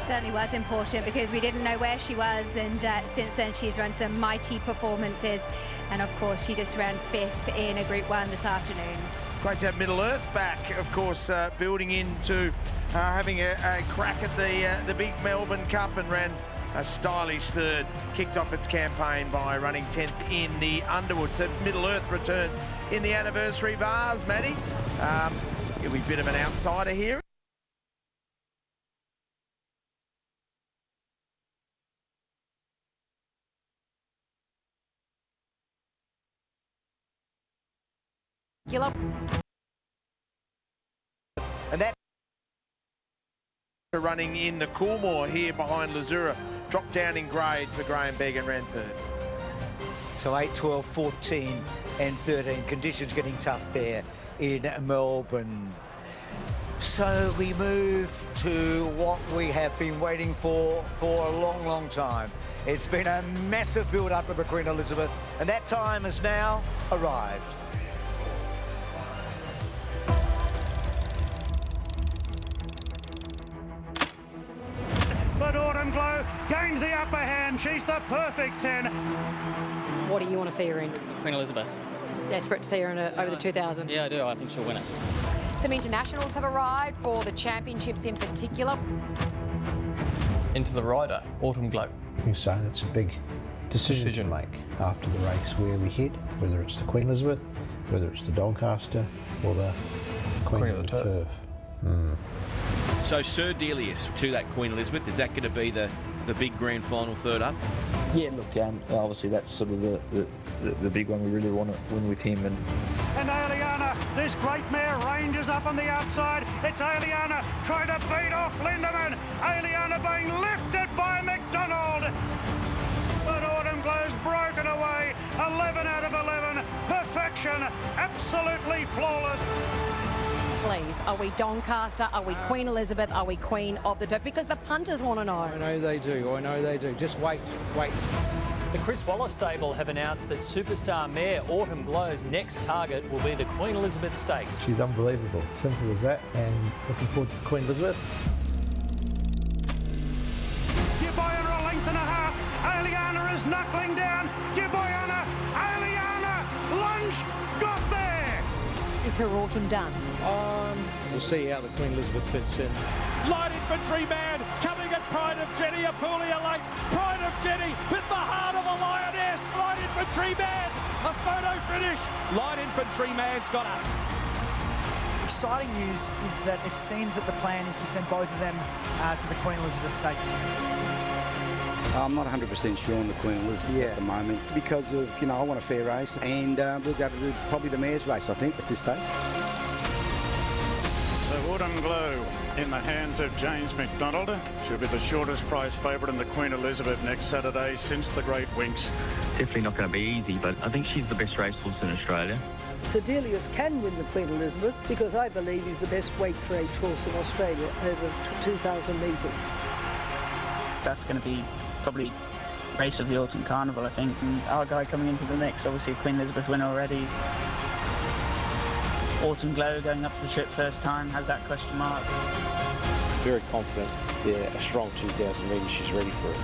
Certainly was important because we didn't know where she was, and since then she's run some mighty performances, and of course she just ran 5th in a Group 1 this afternoon. Great to have Middle Earth back, of course, building into having a crack at the big Melbourne Cup, and ran a stylish third. Kicked off its campaign by running 10th in the Underwood. So Middle Earth returns in the anniversary Vars, Matty. It'll be a bit of an outsider here. And that running in the Coolmore here behind Lazura, dropped down in grade for Graham Begg and ran third. So 8, 12, 14 and 13. Conditions getting tough there in Melbourne. So we move to what we have been waiting for a long, long time. It's been a massive build-up to the Queen Elizabeth, and that time has now arrived. But Autumn Glow gains the upper hand. She's the perfect 10. What do you want to see her in? Queen Elizabeth. Desperate to see her in over the 2000. Yeah, I do. I think she'll win it. Some internationals have arrived for the championships in particular. Into the rider, Autumn Glow. So that's a big decision to make after the race where we head, whether it's the Queen Elizabeth, whether it's the Doncaster or the Queen of the Turf. So Sir Delius to that Queen Elizabeth, is that going to be the big grand final third up? Yeah, look, obviously that's sort of the big one. We really want to win with him. And Aliana, this great mare, ranges up on the outside. It's Aliana trying to beat off Lindemann. Aliana being lifted by McDonald. But Autumn Glow's broken away. 11 out of 11. Perfection, absolutely flawless. Please, are we Doncaster? Are we Queen Elizabeth? Are we Queen of the Turf? Because the punters want to know. I know they do. I know they do. Just wait. The Chris Waller stable have announced that superstar mare Autumn Glow's next target will be the Queen Elizabeth Stakes. She's unbelievable. Simple as that. And looking forward to Queen Elizabeth. Duboyana a length and a half. Aliana is knuckling down. Duboyana, Aliana, lunge, got there. Is her autumn done? We'll see how the Queen Elizabeth fits in. Light Infantry Man coming at Pride of Jenny, Apulia Lake. Pride of Jenny with the heart of a lioness. Light Infantry Man, a photo finish. Light Infantry Man's got her. Exciting news is that it seems that the plan is to send both of them to the Queen Elizabeth Stakes. I'm not 100% sure on the Queen Elizabeth at the moment because of, I want a fair race, and we'll go to probably the mare's race, I think, at this stage. So Autumn Glow in the hands of James McDonald. She'll be the shortest prize favourite in the Queen Elizabeth next Saturday since the Great Winks. Definitely not going to be easy, but I think she's the best racehorse in Australia. Sedelius can win the Queen Elizabeth because I believe he's the best weight for age horse in Australia over 2,000 metres. That's going to be probably race of the Autumn Carnival, I think. And our guy coming into the mix, obviously a Queen Elizabeth winner already. Autumn Glow going up to the trip first time, has that question mark. Very confident. Yeah, a strong 2,000 metres, she's ready for it.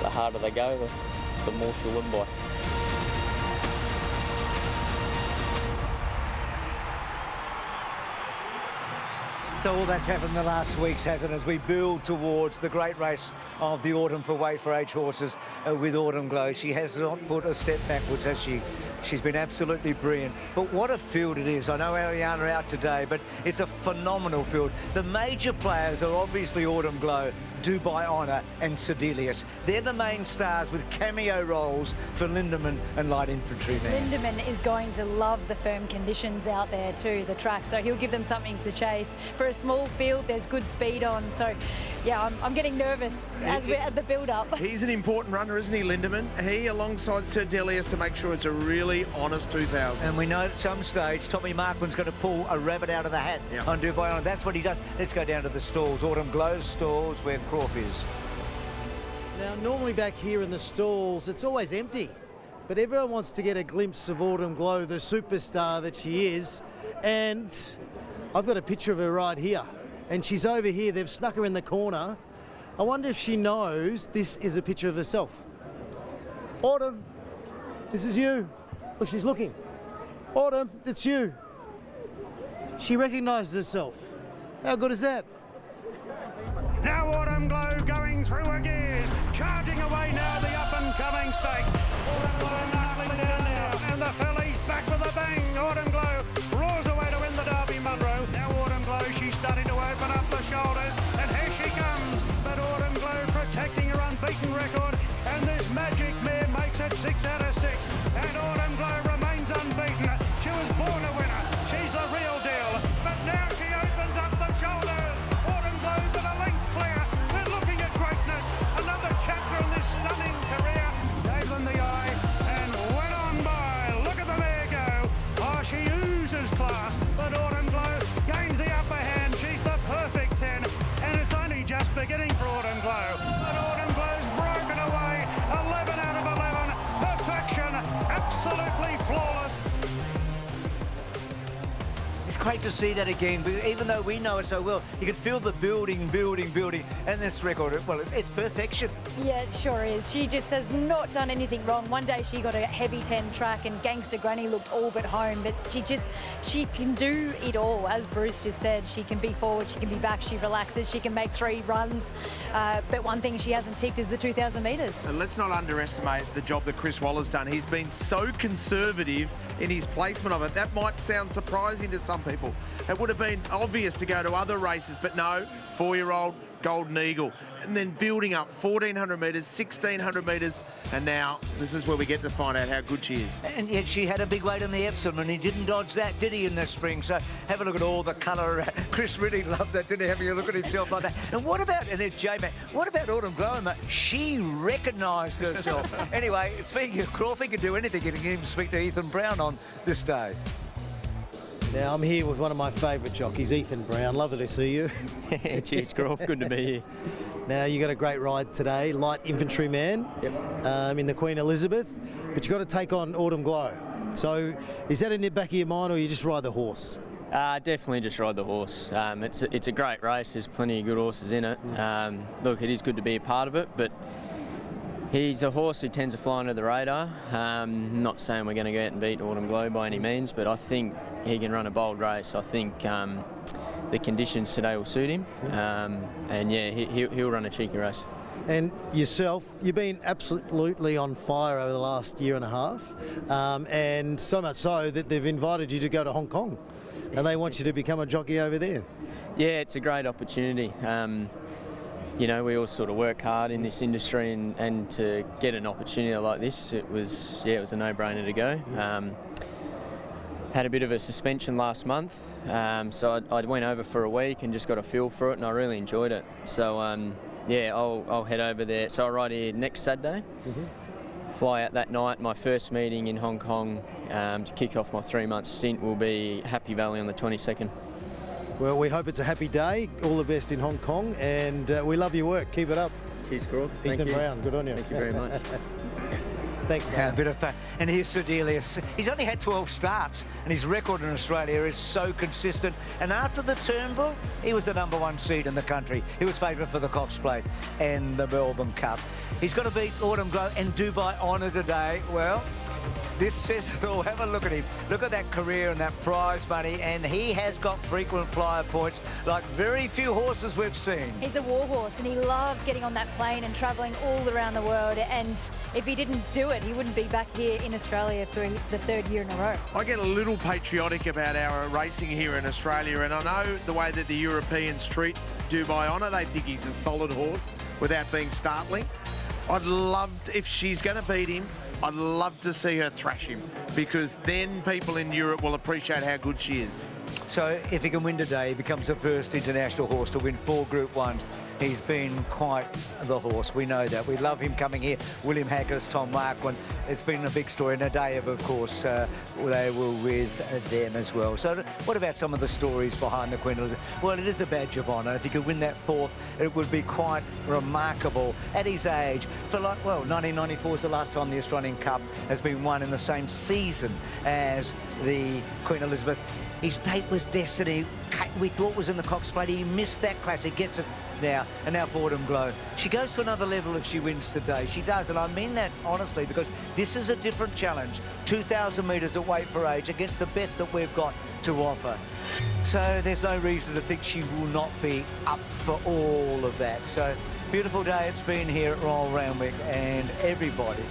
The harder they go, the more she'll win by. So all that's happened in the last weeks, hasn't it, as we build towards the great race of the autumn for weight for age horses with Autumn Glow. She has not put a step backwards, has she? She's been absolutely brilliant. But what a field it is. I know Ariana out today, but it's a phenomenal field. The major players are obviously Autumn Glow, Dubai Honour and Sedelius. They're the main stars with cameo roles for Lindemann and Light Infantryman. Lindemann is going to love the firm conditions out there too, the track, so he'll give them something to chase. For a small field, there's good speed on, so yeah, I'm getting nervous as we're at the build-up. He's an important runner, isn't he, Lindemann? He, alongside Sedelius, to make sure it's a really honest 2,000. And we know at some stage Tommy Markman's going to pull a rabbit out of the hat on Dubai Honour. That's what he does. Let's go down to the stalls, Autumn Glow's stalls, where Croft is. Now, normally back here in the stalls, it's always empty. But everyone wants to get a glimpse of Autumn Glow, the superstar that she is. And I've got a picture of her right here. And she's over here. They've snuck her in the corner. I wonder if she knows this is a picture of herself. Autumn, this is you. Look, she's looking. Autumn, it's you. She recognises herself. How good is that? Now Autumn Glow going through her gears, charging away now the up-and-coming stakes. Autumn Glow nicely down now, and the filly's back with a bang. Autumn Glow roars away to win the Derby Munro. Now Autumn Glow, she's starting to open up the shoulders, and here she comes. But Autumn Glow protecting her unbeaten record, and this magic mare makes it 6 out of 6. And Autumn Glow remains unbeaten. She was born a winner. She's the real deal. But now she opens up the shoulders. Autumn Glow to the length clear. They're looking at greatness. Another chapter in this stunning career. Gave them the eye and went on by. Look at the mare go. Oh, she oozes class. But Autumn Glow gains the upper hand. She's the perfect 10. And it's only just beginning for Autumn Glow. But Autumn Glow's broken away. 11 out of 11. Perfection. Absolutely flawless. It's great to see that again, but even though we know it so well, you can feel the building, and this record, well, it's perfection. Yeah, it sure is. She just has not done anything wrong. One day she got a heavy 10 track and Gangster Granny looked all but home, but she can do it all. As Bruce just said, she can be forward, she can be back, she relaxes, she can make 3 runs, but one thing she hasn't ticked is the 2,000 metres. And let's not underestimate the job that Chris Waller's done. He's been so conservative in his placement of it. That might sound surprising to some people. It would have been obvious to go to other races, but no, 4-year-old Golden Eagle, and then building up 1,400 metres, 1,600 metres, and now this is where we get to find out how good she is. And yet she had a big weight on the Epsom, and he didn't dodge that, did he, in the spring? So have a look at all the colour. Chris really loved that, didn't he, having a look at himself like that? And what about, and there's J-Man, what about Autumn Glow? She recognised herself. Anyway, speaking of Crawford, he can do anything. He can even speak to Ethan Brown on this day. Now, I'm here with one of my favourite jockeys, Ethan Brown. Lovely to see you. Cheers, Croft. Good to be here. Now, you got a great ride today, Light Infantryman, in the Queen Elizabeth, but you got to take on Autumn Glow. So, is that in the back of your mind, or you just ride the horse? Definitely just ride the horse. It's a great race. There's plenty of good horses in it. Look, it is good to be a part of it, but he's a horse who tends to fly under the radar. Not saying we're going to go out and beat Autumn Glow by any means, but I think he can run a bold race. I think the conditions today will suit him, and yeah, he'll run a cheeky race. And yourself, you've been absolutely on fire over the last year and a half, and so much so that they've invited you to go to Hong Kong, and they want you to become a jockey over there. Yeah, it's a great opportunity. You know, we all sort of work hard in this industry, and to get an opportunity like this, it was a no-brainer to go. had a bit of a suspension last month, so I went over for a week and just got a feel for it, and I really enjoyed it. So yeah, I'll head over there. So I ride here next Saturday. Fly out that night. My first meeting in Hong Kong to kick off my 3-month stint will be Happy Valley on the 22nd. Well, we hope it's a happy day. All the best in Hong Kong, and we love your work. Keep it up. Cheers, Crook. Thank Ethan you. Brown, good on you. Thank you very much. Thanks, man. A bit of fun. And here's Sir Delius. He's only had 12 starts, and his record in Australia is so consistent. And after the Turnbull, he was the #1 seed in the country. He was favourite for the Cox Plate and the Melbourne Cup. He's got to beat Autumn Glow and Dubai Honour today. Well, this says it all. Have a look at him. Look at that career and that prize money, and he has got frequent flyer points like very few horses we've seen. He's a war horse, and he loves getting on that plane and travelling all around the world, and if he didn't do it, he wouldn't be back here in Australia for the 3rd year in a row. I get a little patriotic about our racing here in Australia, and I know the way that the Europeans treat Dubai Honour. They think he's a solid horse without being startling. I'd love, if she's going to beat him, I'd love to see her thrash him, because then people in Europe will appreciate how good she is. So if he can win today, he becomes the first international horse to win 4 Group 1s. He's been quite the horse. We know that. We love him coming here. William Haggas, Tom Marquand. It's been a big story. Nadeyev, of course, they were with them as well. So what about some of the stories behind the Queen Elizabeth? Well, it is a badge of honour. If he could win that 4th, it would be quite remarkable at his age. For like, well, 1994 is the last time the Australian Cup has been won in the same season as the Queen Elizabeth. His date was destiny. We thought was in the Cox Plate. He missed that classic, gets it now, and now for Autumn Glow. She goes to another level if she wins today. She does, and I mean that honestly, because this is a different challenge. 2,000 metres at weight for age against the best that we've got to offer. So there's no reason to think she will not be up for all of that. So beautiful day it's been here at Royal Randwick, and everybody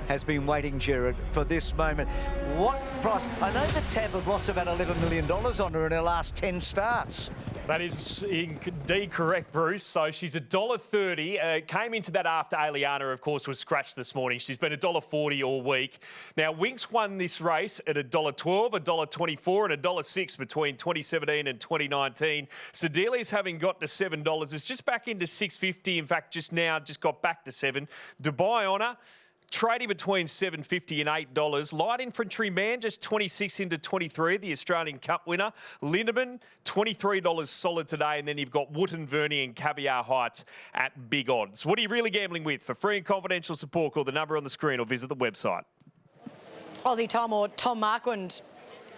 has been waiting, Jared, for this moment. What price? I know the Tab have lost about $11 million on her in her last 10 starts. That is indeed correct, Bruce. So she's $1.30. Came into that after Aliana, of course, was scratched this morning. She's been $1.40 all week. Now, Winks won this race at $1.12, $1.24 and $1.06 between 2017 and 2019. Sedelia's having got to $7. It's just back into $6.50. In fact, just got back to $7. Dubai Honour, trading between $7.50 and $8. Light Infantry Man, just 26 into 23, the Australian Cup winner. Lindemann, $23 solid today. And then you've got Wootton, Verney and Caviar Heights at big odds. What are you really gambling with? For free and confidential support, call the number on the screen or visit the website. Aussie Tom, or Tom Marquand,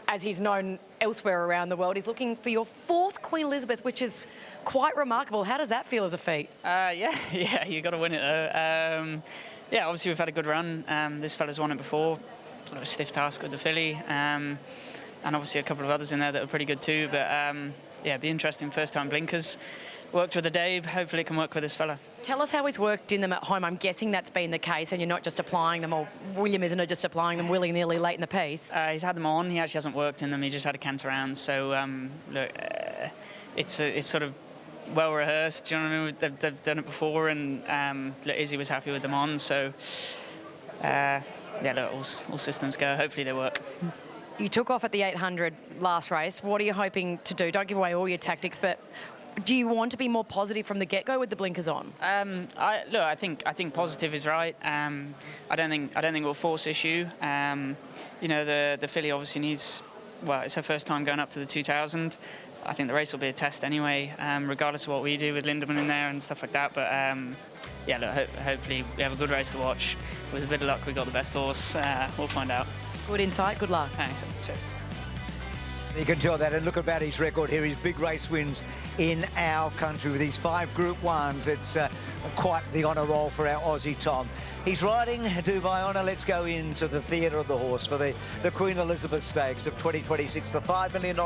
as he's known elsewhere around the world, is looking for your 4th Queen Elizabeth, which is quite remarkable. How does that feel as a feat? Yeah, you got to win it though. Yeah, obviously we've had a good run. This fella's won it before. Sort of a stiff task with the filly, and obviously a couple of others in there that are pretty good too. But yeah, it'd be interesting. First time blinkers. Worked with the Dave. Hopefully, it can work with this fella. Tell us how he's worked in them at home. I'm guessing that's been the case, and you're not just applying them, or William isn't just applying them willy-nilly late in the piece. He's had them on. He actually hasn't worked in them. He just had a canter around. So look, it's sort of well rehearsed. Do you know what I mean? They've done it before, and Izzy was happy with them on. So yeah, look, all systems go. Hopefully they work. You took off at the 800 last race. What are you hoping to do? Don't give away all your tactics, but do you want to be more positive from the get-go with the blinkers on? I think positive is right. I don't think we'll force issue. You know, the filly obviously needs. Well, it's her first time going up to the 2000. I think the race will be a test anyway, regardless of what we do with Lindemann in there and stuff like that. But yeah, look, hopefully we have a good race to watch. With a bit of luck, we got the best horse. We'll find out. Good insight. Good luck. Thanks. Cheers. You can tell that, and look about his record here. His big race wins in our country with these 5 Group 1s. It's quite the honour roll for our Aussie Tom. He's riding Dubai Honour. Let's go into the theatre of the horse for the Queen Elizabeth Stakes of 2026, the $5 million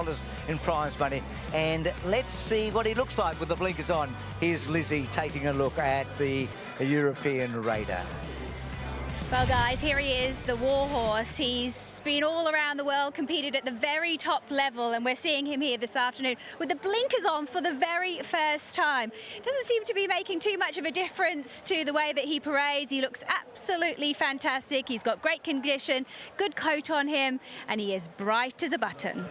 in prize money. And let's see what he looks like with the blinkers on. Here's Lizzie taking a look at the European Raider. Well, guys, here he is, the Warhorse. He's been all around the world, competed at the very top level, and we're seeing him here this afternoon with the blinkers on for the very first time. Doesn't seem to be making too much of a difference to the way that he parades. He looks absolutely fantastic. He's got great condition, good coat on him, and he is bright as a button.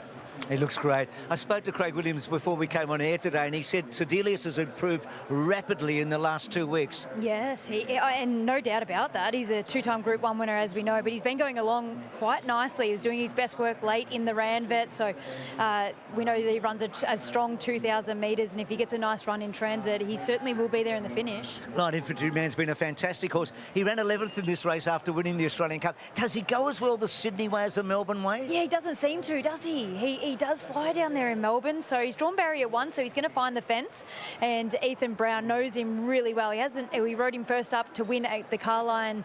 He looks great. I spoke to Craig Williams before we came on air today, and he said Sedelius has improved rapidly in the last 2 weeks. Yes, and no doubt about that. He's a two-time Group 1 winner, as we know, but he's been going along quite nicely. He was doing his best work late in the RANDWICK, so we know that he runs a strong 2,000 metres, and if he gets a nice run in transit, he certainly will be there in the finish. Light Infantryman's been a fantastic horse. He ran 11th in this race after winning the Australian Cup. Does he go as well the Sydney way as the Melbourne way? Yeah, he doesn't seem to, does he? He does fly down there in Melbourne, so he's drawn barrier 1, so he's going to find the fence, and Ethan Brown knows him really well. We rode him first up to win at the Carline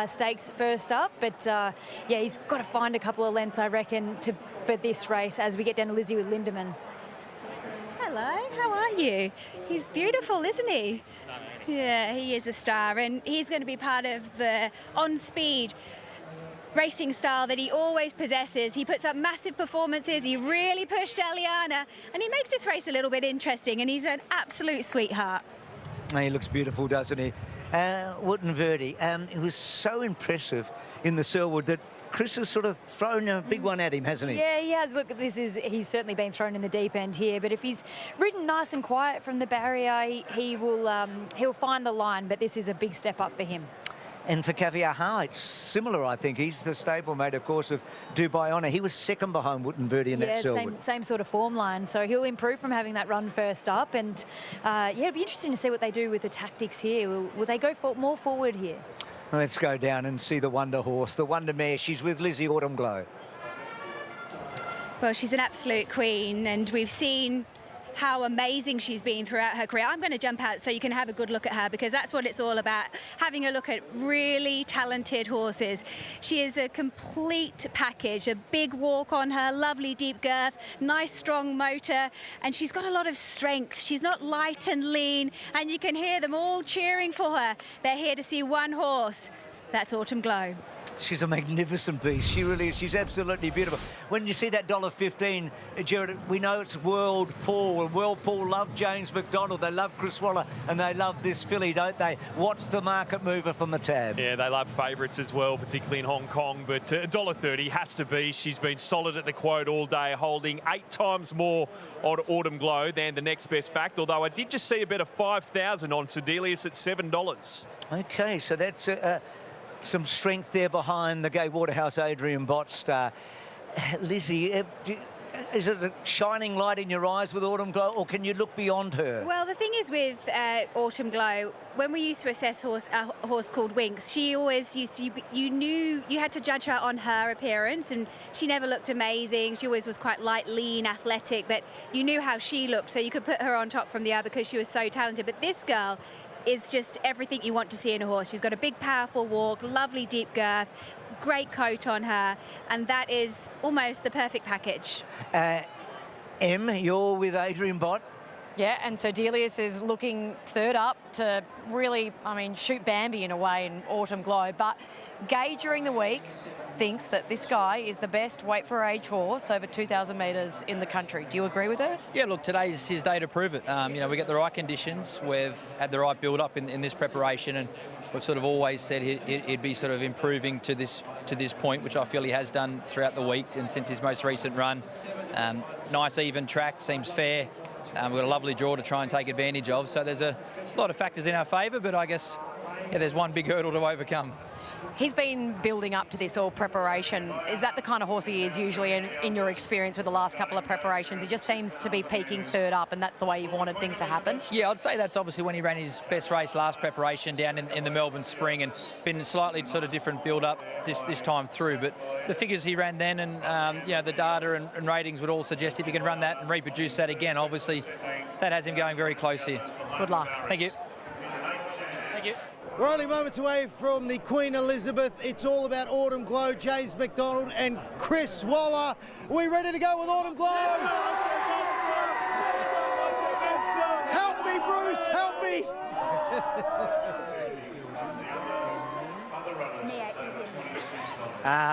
Stakes first up, but yeah, he's got to find a couple of lengths, I reckon, for this race as we get down to Lizzie with Lindemann. Hello, how are you? He's beautiful, isn't he? Yeah, he is a star, and he's going to be part of the on-speed racing style that he always possesses. He puts up massive performances. He really pushed Eliana, and he makes this race a little bit interesting, and he's an absolute sweetheart. He looks beautiful, doesn't he? Wootton Verde, it was so impressive in the Selwood that Chris has sort of thrown a big one at him, hasn't he? Yeah, he has. Look, he's certainly been thrown in the deep end here, but if he's ridden nice and quiet from the barrier, he'll find the line, but this is a big step up for him. And for Caviar Ha, it's similar, I think. He's the stablemate, of course, of Dubai Honour. He was second behind Wootton Verde in that Selwood. Same sort of form line. So he'll improve from having that run first up. And yeah, it'll be interesting to see what they do with the tactics here. Will they go more forward here? Let's go down and see the Wonder Horse, the Wonder Mare. She's with Lizzie Autumn Glow. Well, she's an absolute queen, and we've seen how amazing she's been throughout her career. I'm going to jump out so you can have a good look at her, because that's what it's all about, having a look at really talented horses. She is a complete package, a big walk on her, lovely deep girth, nice strong motor, and she's got a lot of strength. She's not light and lean, and you can hear them all cheering for her. They're here to see one horse. That's Autumn Glow. She's a magnificent beast. She really is. She's absolutely beautiful. When you see that $1.15, Jared, we know it's World Pool. And World Pool love James McDonald. They love Chris Waller, and they love this filly, don't they? What's the market mover from the tab? Yeah, they love favourites as well, particularly in Hong Kong. But $1.30 has to be. She's been solid at the quote all day, holding 8 times more on Autumn Glow than the next best backed. Although I did just see a bet of $5,000 on Sedelius at $7. Okay, so that's some strength there behind the Gay Waterhouse Adrian Bott star. Lizzie, is it a shining light in your eyes with Autumn Glow, or can you look beyond her? Well, the thing is with Autumn Glow, when we used to assess a horse called Winx, she always used to, you knew you had to judge her on her appearance, and she never looked amazing. She always was quite light, lean, athletic, but you knew how she looked, so you could put her on top from the other because she was so talented. But this girl is just everything you want to see in a horse. She's got a big, powerful walk, lovely deep girth, great coat on her, and that is almost the perfect package. Em, you're with Adrian Bott. Yeah, and so Delius is looking third up to really, shoot Bambi in a way in Autumn Glow. But Gay during the week thinks that this guy is the best weight for age horse over 2,000 metres in the country. Do you agree with her? Yeah, look, today's his day to prove it. We get the right conditions. We've had the right build-up in this preparation, and we've sort of always said he'd be sort of improving to this point, which I feel he has done throughout the week and since his most recent run. Nice even track, seems fair. We've got a lovely draw to try and take advantage of. So there's a lot of factors in our favour, but I guess there's one big hurdle to overcome. He's been building up to this all preparation. Is that the kind of horse he is usually in your experience with the last couple of preparations? He just seems to be peaking third up, and that's the way you've wanted things to happen? Yeah, I'd say that's obviously when he ran his best race last preparation down in the Melbourne Spring, and been slightly sort of different build-up this time through. But the figures he ran then and the data and ratings would all suggest if he can run that and reproduce that again, obviously that has him going very close here. Good luck. Thank you. Thank you. We're only moments away from the Queen Elizabeth. It's all about Autumn Glow, James McDonald and Chris Waller. Are we ready to go with Autumn Glow? Help me, Bruce, help me.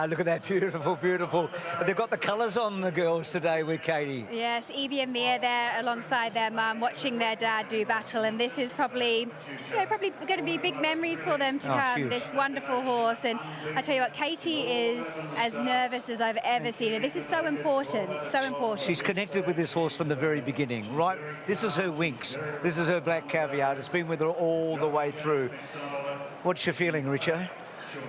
Look at that, beautiful, beautiful. They've got the colours on the girls today with Katie. Yes, Evie and Mia there alongside their mum, watching their dad do battle, and this is probably going to be big memories for them to come. Huge. This wonderful horse, and I tell you what, Katie is as nervous as I've ever seen her. This is so important, so important. She's connected with this horse from the very beginning, right? This is her Winx. This is her Black Caviar. It's been with her all the way through. What's your feeling, Richo?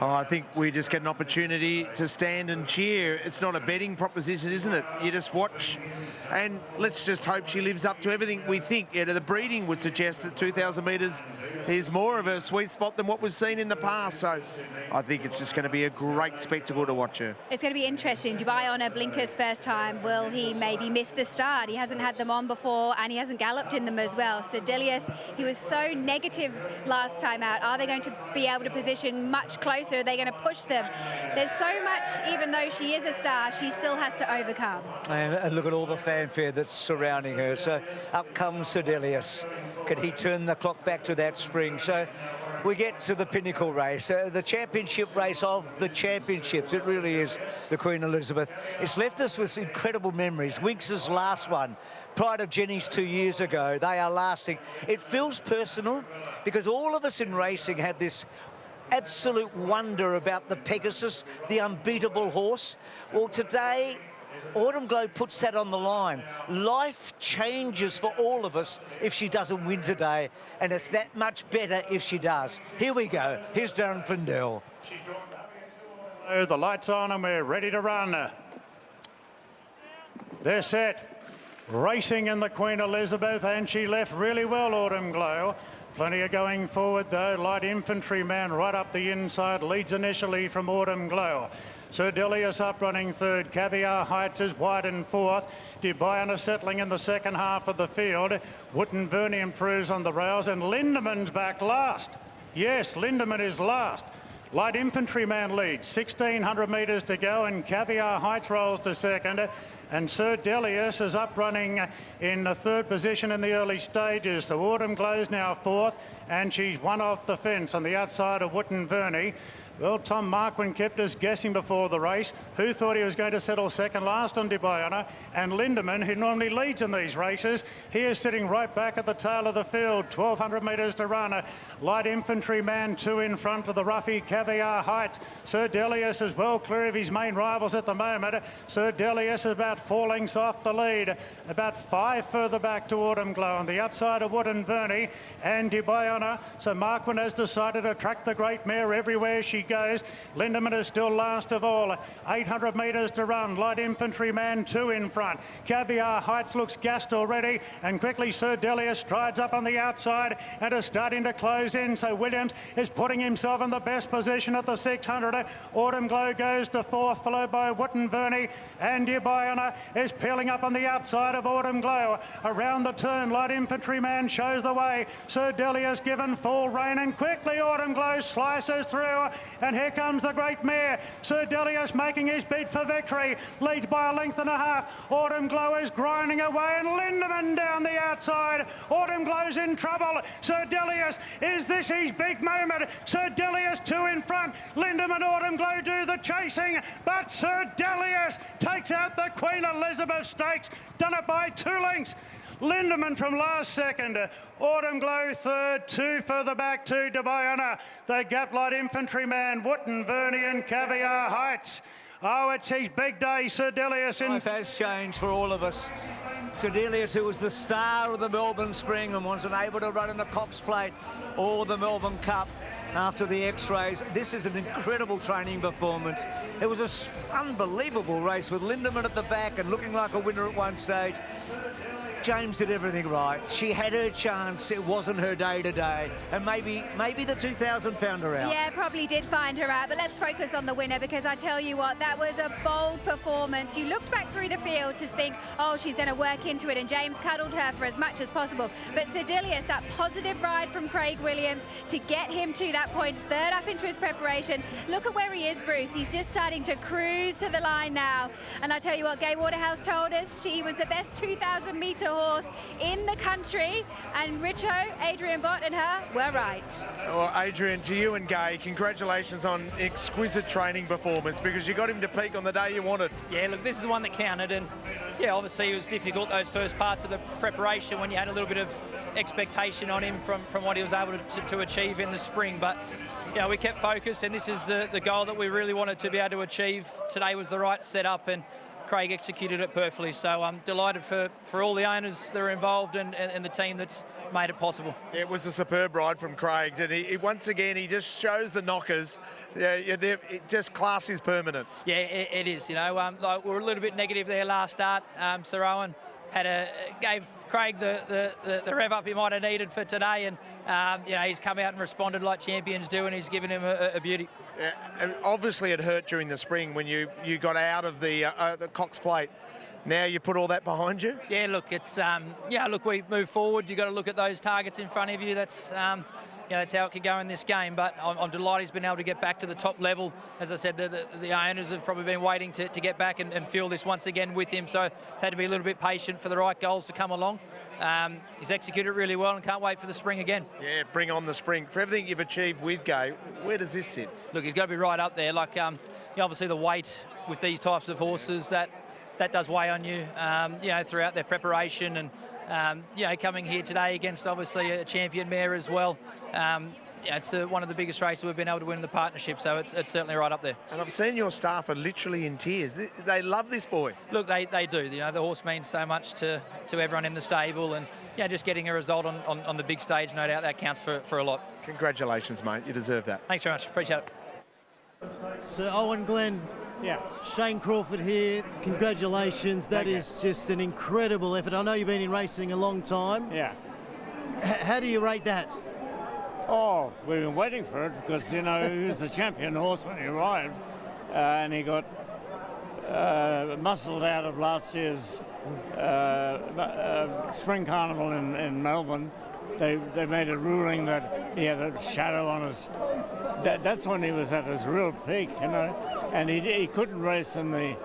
Oh, I think we just get an opportunity to stand and cheer. It's not a betting proposition, isn't it? You just watch, and let's just hope she lives up to everything we think. The breeding would suggest that 2,000 metres is more of a sweet spot than what we've seen in the past. So I think it's just going to be a great spectacle to watch her. It's going to be interesting. Dubai on a blinkers first time. Will he maybe miss the start? He hasn't had them on before, and he hasn't galloped in them as well. So Delius, he was so negative last time out. Are they going to be able to position much closer? Are they going to push them? There's so much, even though she is a star, she still has to overcome. And look at all the fanfare that's surrounding her. So up comes Sir Delius. Can he turn the clock back to that spring? So we get to the pinnacle race, the championship race of the championships. It really is the Queen Elizabeth. It's left us with incredible memories. Winx's last one, Pride of Jenny's 2 years ago, they are lasting. It feels personal because all of us in racing had this absolute wonder about the Pegasus, the unbeatable horse. Well, today, Autumn Glow puts that on the line. Life changes for all of us if she doesn't win today, and it's that much better if she does. Here we go. Here's Darren Findell. The light's on and we're ready to run. They're set. Racing in the Queen Elizabeth, and she left really well, Autumn Glow. Plenty of going forward though. Light Infantryman right up the inside, leads initially from Autumn Glow. Sir Delius up running third. Caviar Heights is wide in fourth. Dubayana settling in the second half of the field. Wootton Verney improves on the rails, and Lindeman's back last. Yes, Lindeman is last. Light Infantryman leads, 1,600 metres to go, and Caviar Heights rolls to second. And Sir Delius is up running in the third position in the early stages. So Autumn Glow's now fourth, and she's one off the fence on the outside of Wootton Verney. Well, Tom Marquand kept us guessing before the race. Who thought he was going to settle second last on Dubayana? And Lindeman, who normally leads in these races, he is sitting right back at the tail of the field. 1,200 metres to run. Light Infantryman 2 in front of the roughie Caviar Heights. Sir Delius is well clear of his main rivals at the moment. Sir Delius is about 4 lengths off the lead. About 5 further back to Autumn Glow on the outside of Wootton Verney and Dubayana. So Marquand has decided to track the great mare everywhere she goes. Lindeman is still last of all. 800 metres to run. Light Infantryman 2 in front. Caviar Heights looks gassed already, and quickly Sir Delius strides up on the outside and is starting to close in. So Williams is putting himself in the best position at the 600. Autumn Glow goes to fourth, followed by Wootton Verney, and Dubayana is peeling up on the outside of Autumn Glow. Around the turn, Light Infantryman shows the way. Sir Delius given full rein, and quickly Autumn Glow slices through. And here comes the great mare. Sir Delius making his beat for victory. Leads by 1.5 lengths. Autumn Glow is grinding away, and Lindeman down the outside. Autumn Glow's in trouble. Sir Delius, is this his big moment? Sir Delius 2 in front. Lindeman, Autumn Glow do the chasing, but Sir Delius takes out the Queen Elizabeth Stakes. Done it by 2 lengths. Lindeman from last second. Autumn Glow third, 2 further back to Dubayana. The gap Light Infantryman, Wootton Verney and Caviar Heights. Oh, it's his big day, Sir Delius. Life has changed for all of us. Sir Delius, who was the star of the Melbourne Spring and wasn't able to run in the Cox Plate or the Melbourne Cup after the X-rays. This is an incredible training performance. It was an unbelievable race with Lindeman at the back and looking like a winner at one stage. James did everything right. She had her chance. It wasn't her day today. And maybe the 2000 found her out. Yeah, probably did find her out. But let's focus on the winner, because I tell you what, that was a bold performance. You looked back through the field to think, oh, she's going to work into it. And James cuddled her for as much as possible. But Sir Delius, that positive ride from Craig Williams to get him to that point, third up into his preparation. Look at where he is, Bruce. He's just starting to cruise to the line now. And I tell you what, Gay Waterhouse told us she was the best 2,000 metre horse in the country, and Richo, Adrian Bott and her were right. Well, Adrian, to you and Gay, congratulations on exquisite training performance, because you got him to peak on the day you wanted. Yeah, look, this is the one that counted, and yeah, obviously it was difficult those first parts of the preparation when you had a little bit of expectation on him from what he was able to achieve in the spring, but you know, we kept focused, and this is the goal that we really wanted to be able to achieve. Today was the right setup, and Craig executed it perfectly. So I'm delighted for all the owners that are involved and the team that's made it possible. It was a superb ride from Craig, and he once again, he just shows the knockers. Just class is permanent. Yeah, it is. You know, like we were a little bit negative there last start. Sir Owen gave Craig the rev up he might have needed for today, and you know, he's come out and responded like champions do, and he's given him a beauty. And obviously, it hurt during the spring when you got out of the Cox Plate. Now you put all that behind you. Yeah, look, it's yeah, look, we move forward. You got to look at those targets in front of you. That's you know, that's how it could go in this game. But I'm delighted he's been able to get back to the top level. As I said, the owners have probably been waiting to get back and feel this once again with him. So had to be a little bit patient for the right goals to come along. He's executed really well and can't wait for the spring again. Yeah, bring on the spring. For everything you've achieved with Gay, where does this sit? Look, he's got to be right up there. Like, you know, obviously the weight with these types of horses, that does weigh on you, you know, throughout their preparation, and you know, coming here today against obviously a champion mare as well. Yeah, it's one of the biggest races we've been able to win in the partnership, so it's certainly right up there. And I've seen your staff are literally in tears. They love this boy. Look, they do. You know, the horse means so much to everyone in the stable, and yeah, just getting a result on the big stage, no doubt that counts for a lot. Congratulations, mate. You deserve that. Thanks very much. Appreciate it. Sir Owen Glenn. Yeah. Shane Crawford here. Congratulations. That is just an incredible effort. I know you've been in racing a long time. Yeah. How do you rate that? Oh, we've been waiting for it because, you know, he was the champion horse when he arrived, and he got muscled out of last year's Spring Carnival in Melbourne. They made a ruling that he had a shadow on his. That's when he was at his real peak, you know, and he couldn't race in the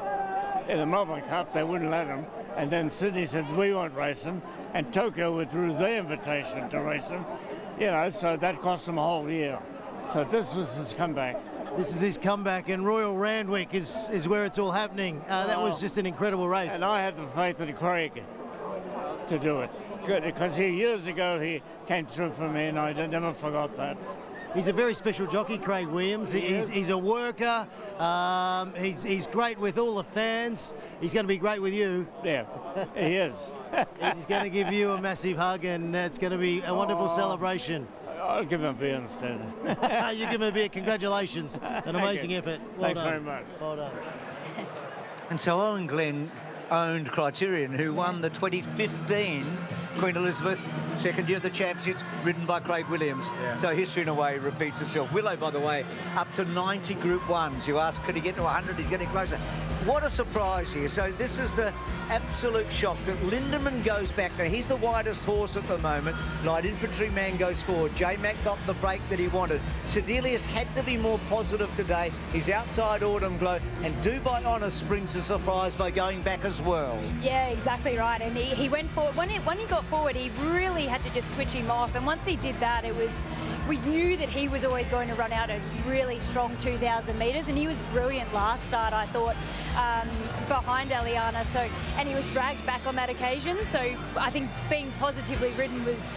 Melbourne Cup. They wouldn't let him, and then Sydney said we won't race him, and Tokyo withdrew their invitation to race him. You know, so that cost him a whole year. So this was his comeback. This is his comeback, and Royal Randwick is where it's all happening. That was just an incredible race. And I had the faith in Craig to do it. Good, because years ago he came through for me, and I never forgot that. He's a very special jockey, Craig Williams. He's a worker. He's great with all the fans. He's going to be great with you. Yeah, he is. He's going to give you a massive hug, and it's going to be a wonderful celebration. I'll give him a beer instead. You give him a beer. Congratulations. An amazing effort. Well Thanks done. very much. Well done. And so Owen Glenn owned Criterion, who won the 2015 Queen Elizabeth, second year of the championships, ridden by Craig Williams. Yeah. So history in a way repeats itself. Willow, by the way, up to 90 Group 1s. You ask, could he get to 100? He's getting closer. What a surprise here. So this is the absolute shock that Lindemann goes back. Now, he's the widest horse at the moment. Light Infantryman goes forward. J-Mac got the break that he wanted. Sedelius had to be more positive today. He's outside Autumn Glow, and Dubai Honour springs a surprise by going back as well. Yeah, exactly right. And he went forward. When he got forward, he really had to just switch him off. And once he did that, we knew that he was always going to run out a really strong 2,000 metres, and he was brilliant last start, I thought, behind Eliana. So, and he was dragged back on that occasion. So I think being positively ridden was,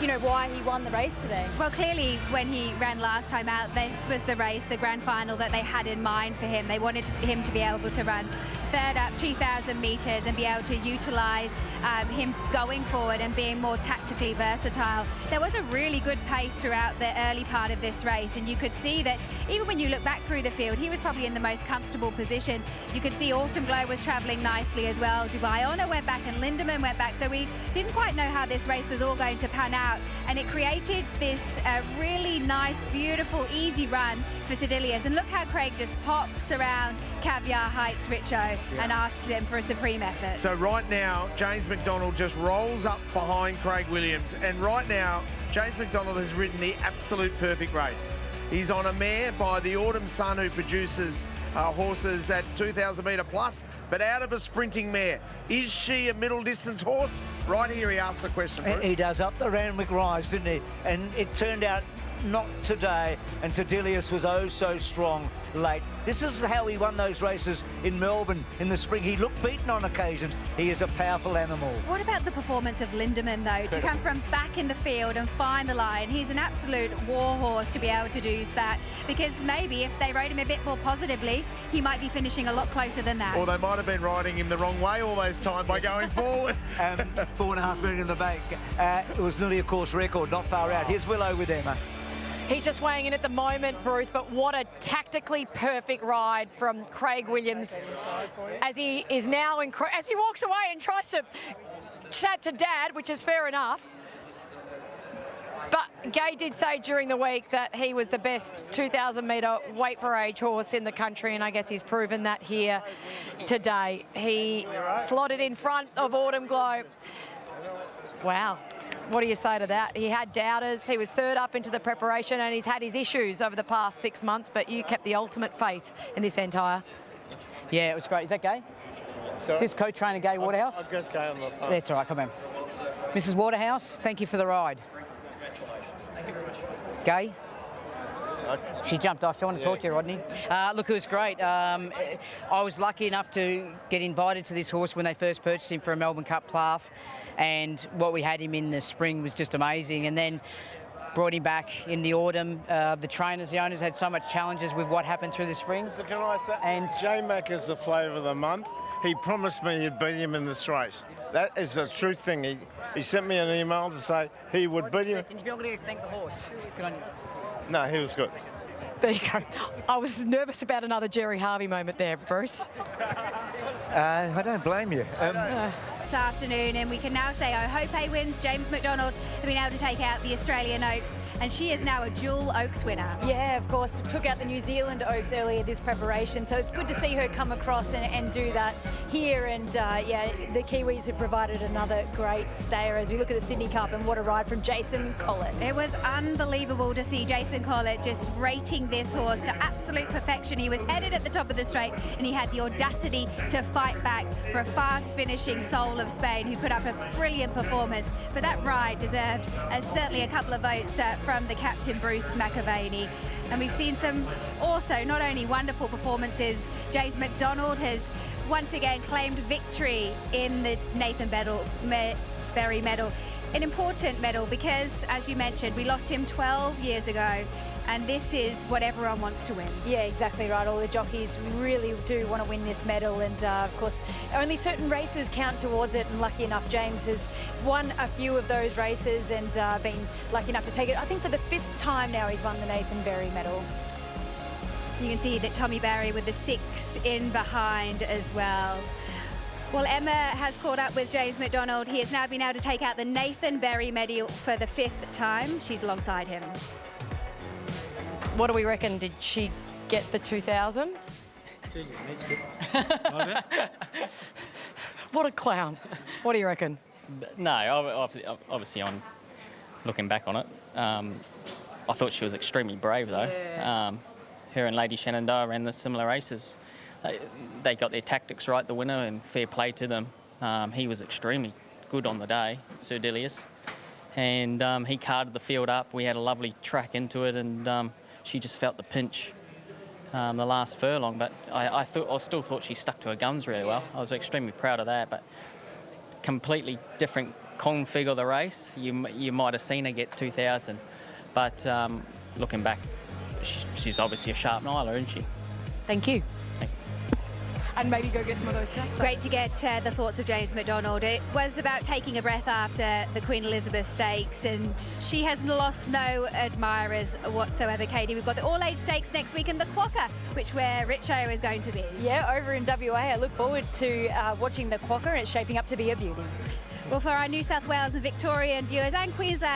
you know, why he won the race today. Well, clearly when he ran last time out, this was the race, the grand final that they had in mind for him. They wanted him to be able to run third up 2,000 metres and be able to utilise him going forward and being more tactically versatile. There was a really good pace throughout the early part of this race, and you could see that even when you look back through the field, he was probably in the most comfortable position. You could see Autumn Glow was travelling nicely as well. Dubai Honour went back and Lindemann went back, so we didn't quite know how this race was all going to pan out, and it created this really nice, beautiful, easy run for Sedelius. And look how Craig just pops around Caviar Heights Richo and asks them for a supreme effort. So right now, James McDonald just rolls up behind Craig Williams, and right now, James McDonald has ridden the absolute perfect race. He's on a mare by the Autumn Sun, who produces horses at 2,000 metre plus, but out of a sprinting mare. Is she a middle distance horse? Right here he asked the question, Bruce. He does up the Randwick Rise, didn't he? And it turned out not today, and Sedelius was oh so strong late. This is how he won those races in Melbourne in the spring. He looked beaten on occasions. He is a powerful animal. What about the performance of Lindemann, though, to come from back in the field and find the line? He's an absolute war horse to be able to do that, because maybe if they rode him a bit more positively, he might be finishing a lot closer than that. Or they might have been riding him the wrong way all those time by going forward. 4.5 million in the bank. It was nearly a course record, not far out. Here's Willow with Emma. He's just weighing in at the moment, Bruce, but what a tactically perfect ride from Craig Williams as he is now, as he walks away and tries to chat to Dad, which is fair enough. But Gay did say during the week that he was the best 2,000 metre weight for age horse in the country, and I guess he's proven that here today. He slotted in front of Autumn Glow. Wow. What do you say to that? He had doubters. He was third up into the preparation, and he's had his issues over the past 6 months, but you kept the ultimate faith in this entire. Yeah, it was great. Is that Gay? Sorry? Is this co-trainer Gay Waterhouse? I've got Gay on the phone. That's all right, come on. Mrs. Waterhouse, thank you for the ride. Thank you very much. Gay? She jumped off. She wanted to talk to you, Rodney. Look, it was great. I was lucky enough to get invited to this horse when they first purchased him for a Melbourne Cup Plath, and what we had him in the spring was just amazing. And then brought him back in the autumn. The trainers, the owners had so much challenges with what happened through the spring. So can I say, and J-Mac is the flavour of the month. He promised me he'd beat him in this race. That is a true thing. He sent me an email to say he would beat him. If you're going to thank the horse, good on you. No, he was good. There you go. I was nervous about another Jerry Harvey moment there, Bruce. I don't blame you. This afternoon, and we can now say Hope wins. James McDonald have been able to take out the Australian Oaks, and she is now a dual Oaks winner. Yeah, of course, took out the New Zealand Oaks earlier this preparation, so it's good to see her come across and do that here. And yeah, the Kiwis have provided another great stayer as we look at the Sydney Cup, and what a ride from Jason Collett. It was unbelievable to see Jason Collett just rating this horse to absolute perfection. He was headed at the top of the straight, and he had the audacity to fight back for a fast finishing Soul of Spain, who put up a brilliant performance. But that ride deserved certainly a couple of votes from the captain, Bruce McAvaney. And we've seen some also not only wonderful performances. James McDonald has once again claimed victory in the Nathan Berry medal. An important medal because, as you mentioned, we lost him 12 years ago, and this is what everyone wants to win. Yeah, exactly right. All the jockeys really do want to win this medal, and of course, only certain races count towards it, and lucky enough, James has won a few of those races and been lucky enough to take it. I think for the 5th time now he's won the Nathan Berry medal. You can see that Tommy Barry with the 6 in behind as well. Well, Emma has caught up with James McDonald. He has now been able to take out the Nathan Berry medal for the 5th time. She's alongside him. What do we reckon? Did she get the 2,000? What a clown. What do you reckon? No, obviously I'm looking back on it. I thought she was extremely brave though. Yeah. Her and Lady Shenandoah ran the similar races. They got their tactics right, the winner, and fair play to them. He was extremely good on the day, Sir Delius. And he carted the field up. We had a lovely track into it, and she just felt the pinch the last furlong. But I still thought she stuck to her guns really well. I was extremely proud of that. But completely different config of the race. You might have seen her get 2,000. But looking back, she's obviously a sharp niler, isn't she? Thank you. And maybe go get some of those sacks. Great to get the thoughts of James McDonald. It was about taking a breath after the Queen Elizabeth Stakes, and she has lost no admirers whatsoever, Katie. We've got the all-age stakes next week and the Quokka, where Richo is going to be. Yeah, over in WA. I look forward to watching the Quokka, and it's shaping up to be a beauty. Well, for our New South Wales and Victorian viewers and Queensland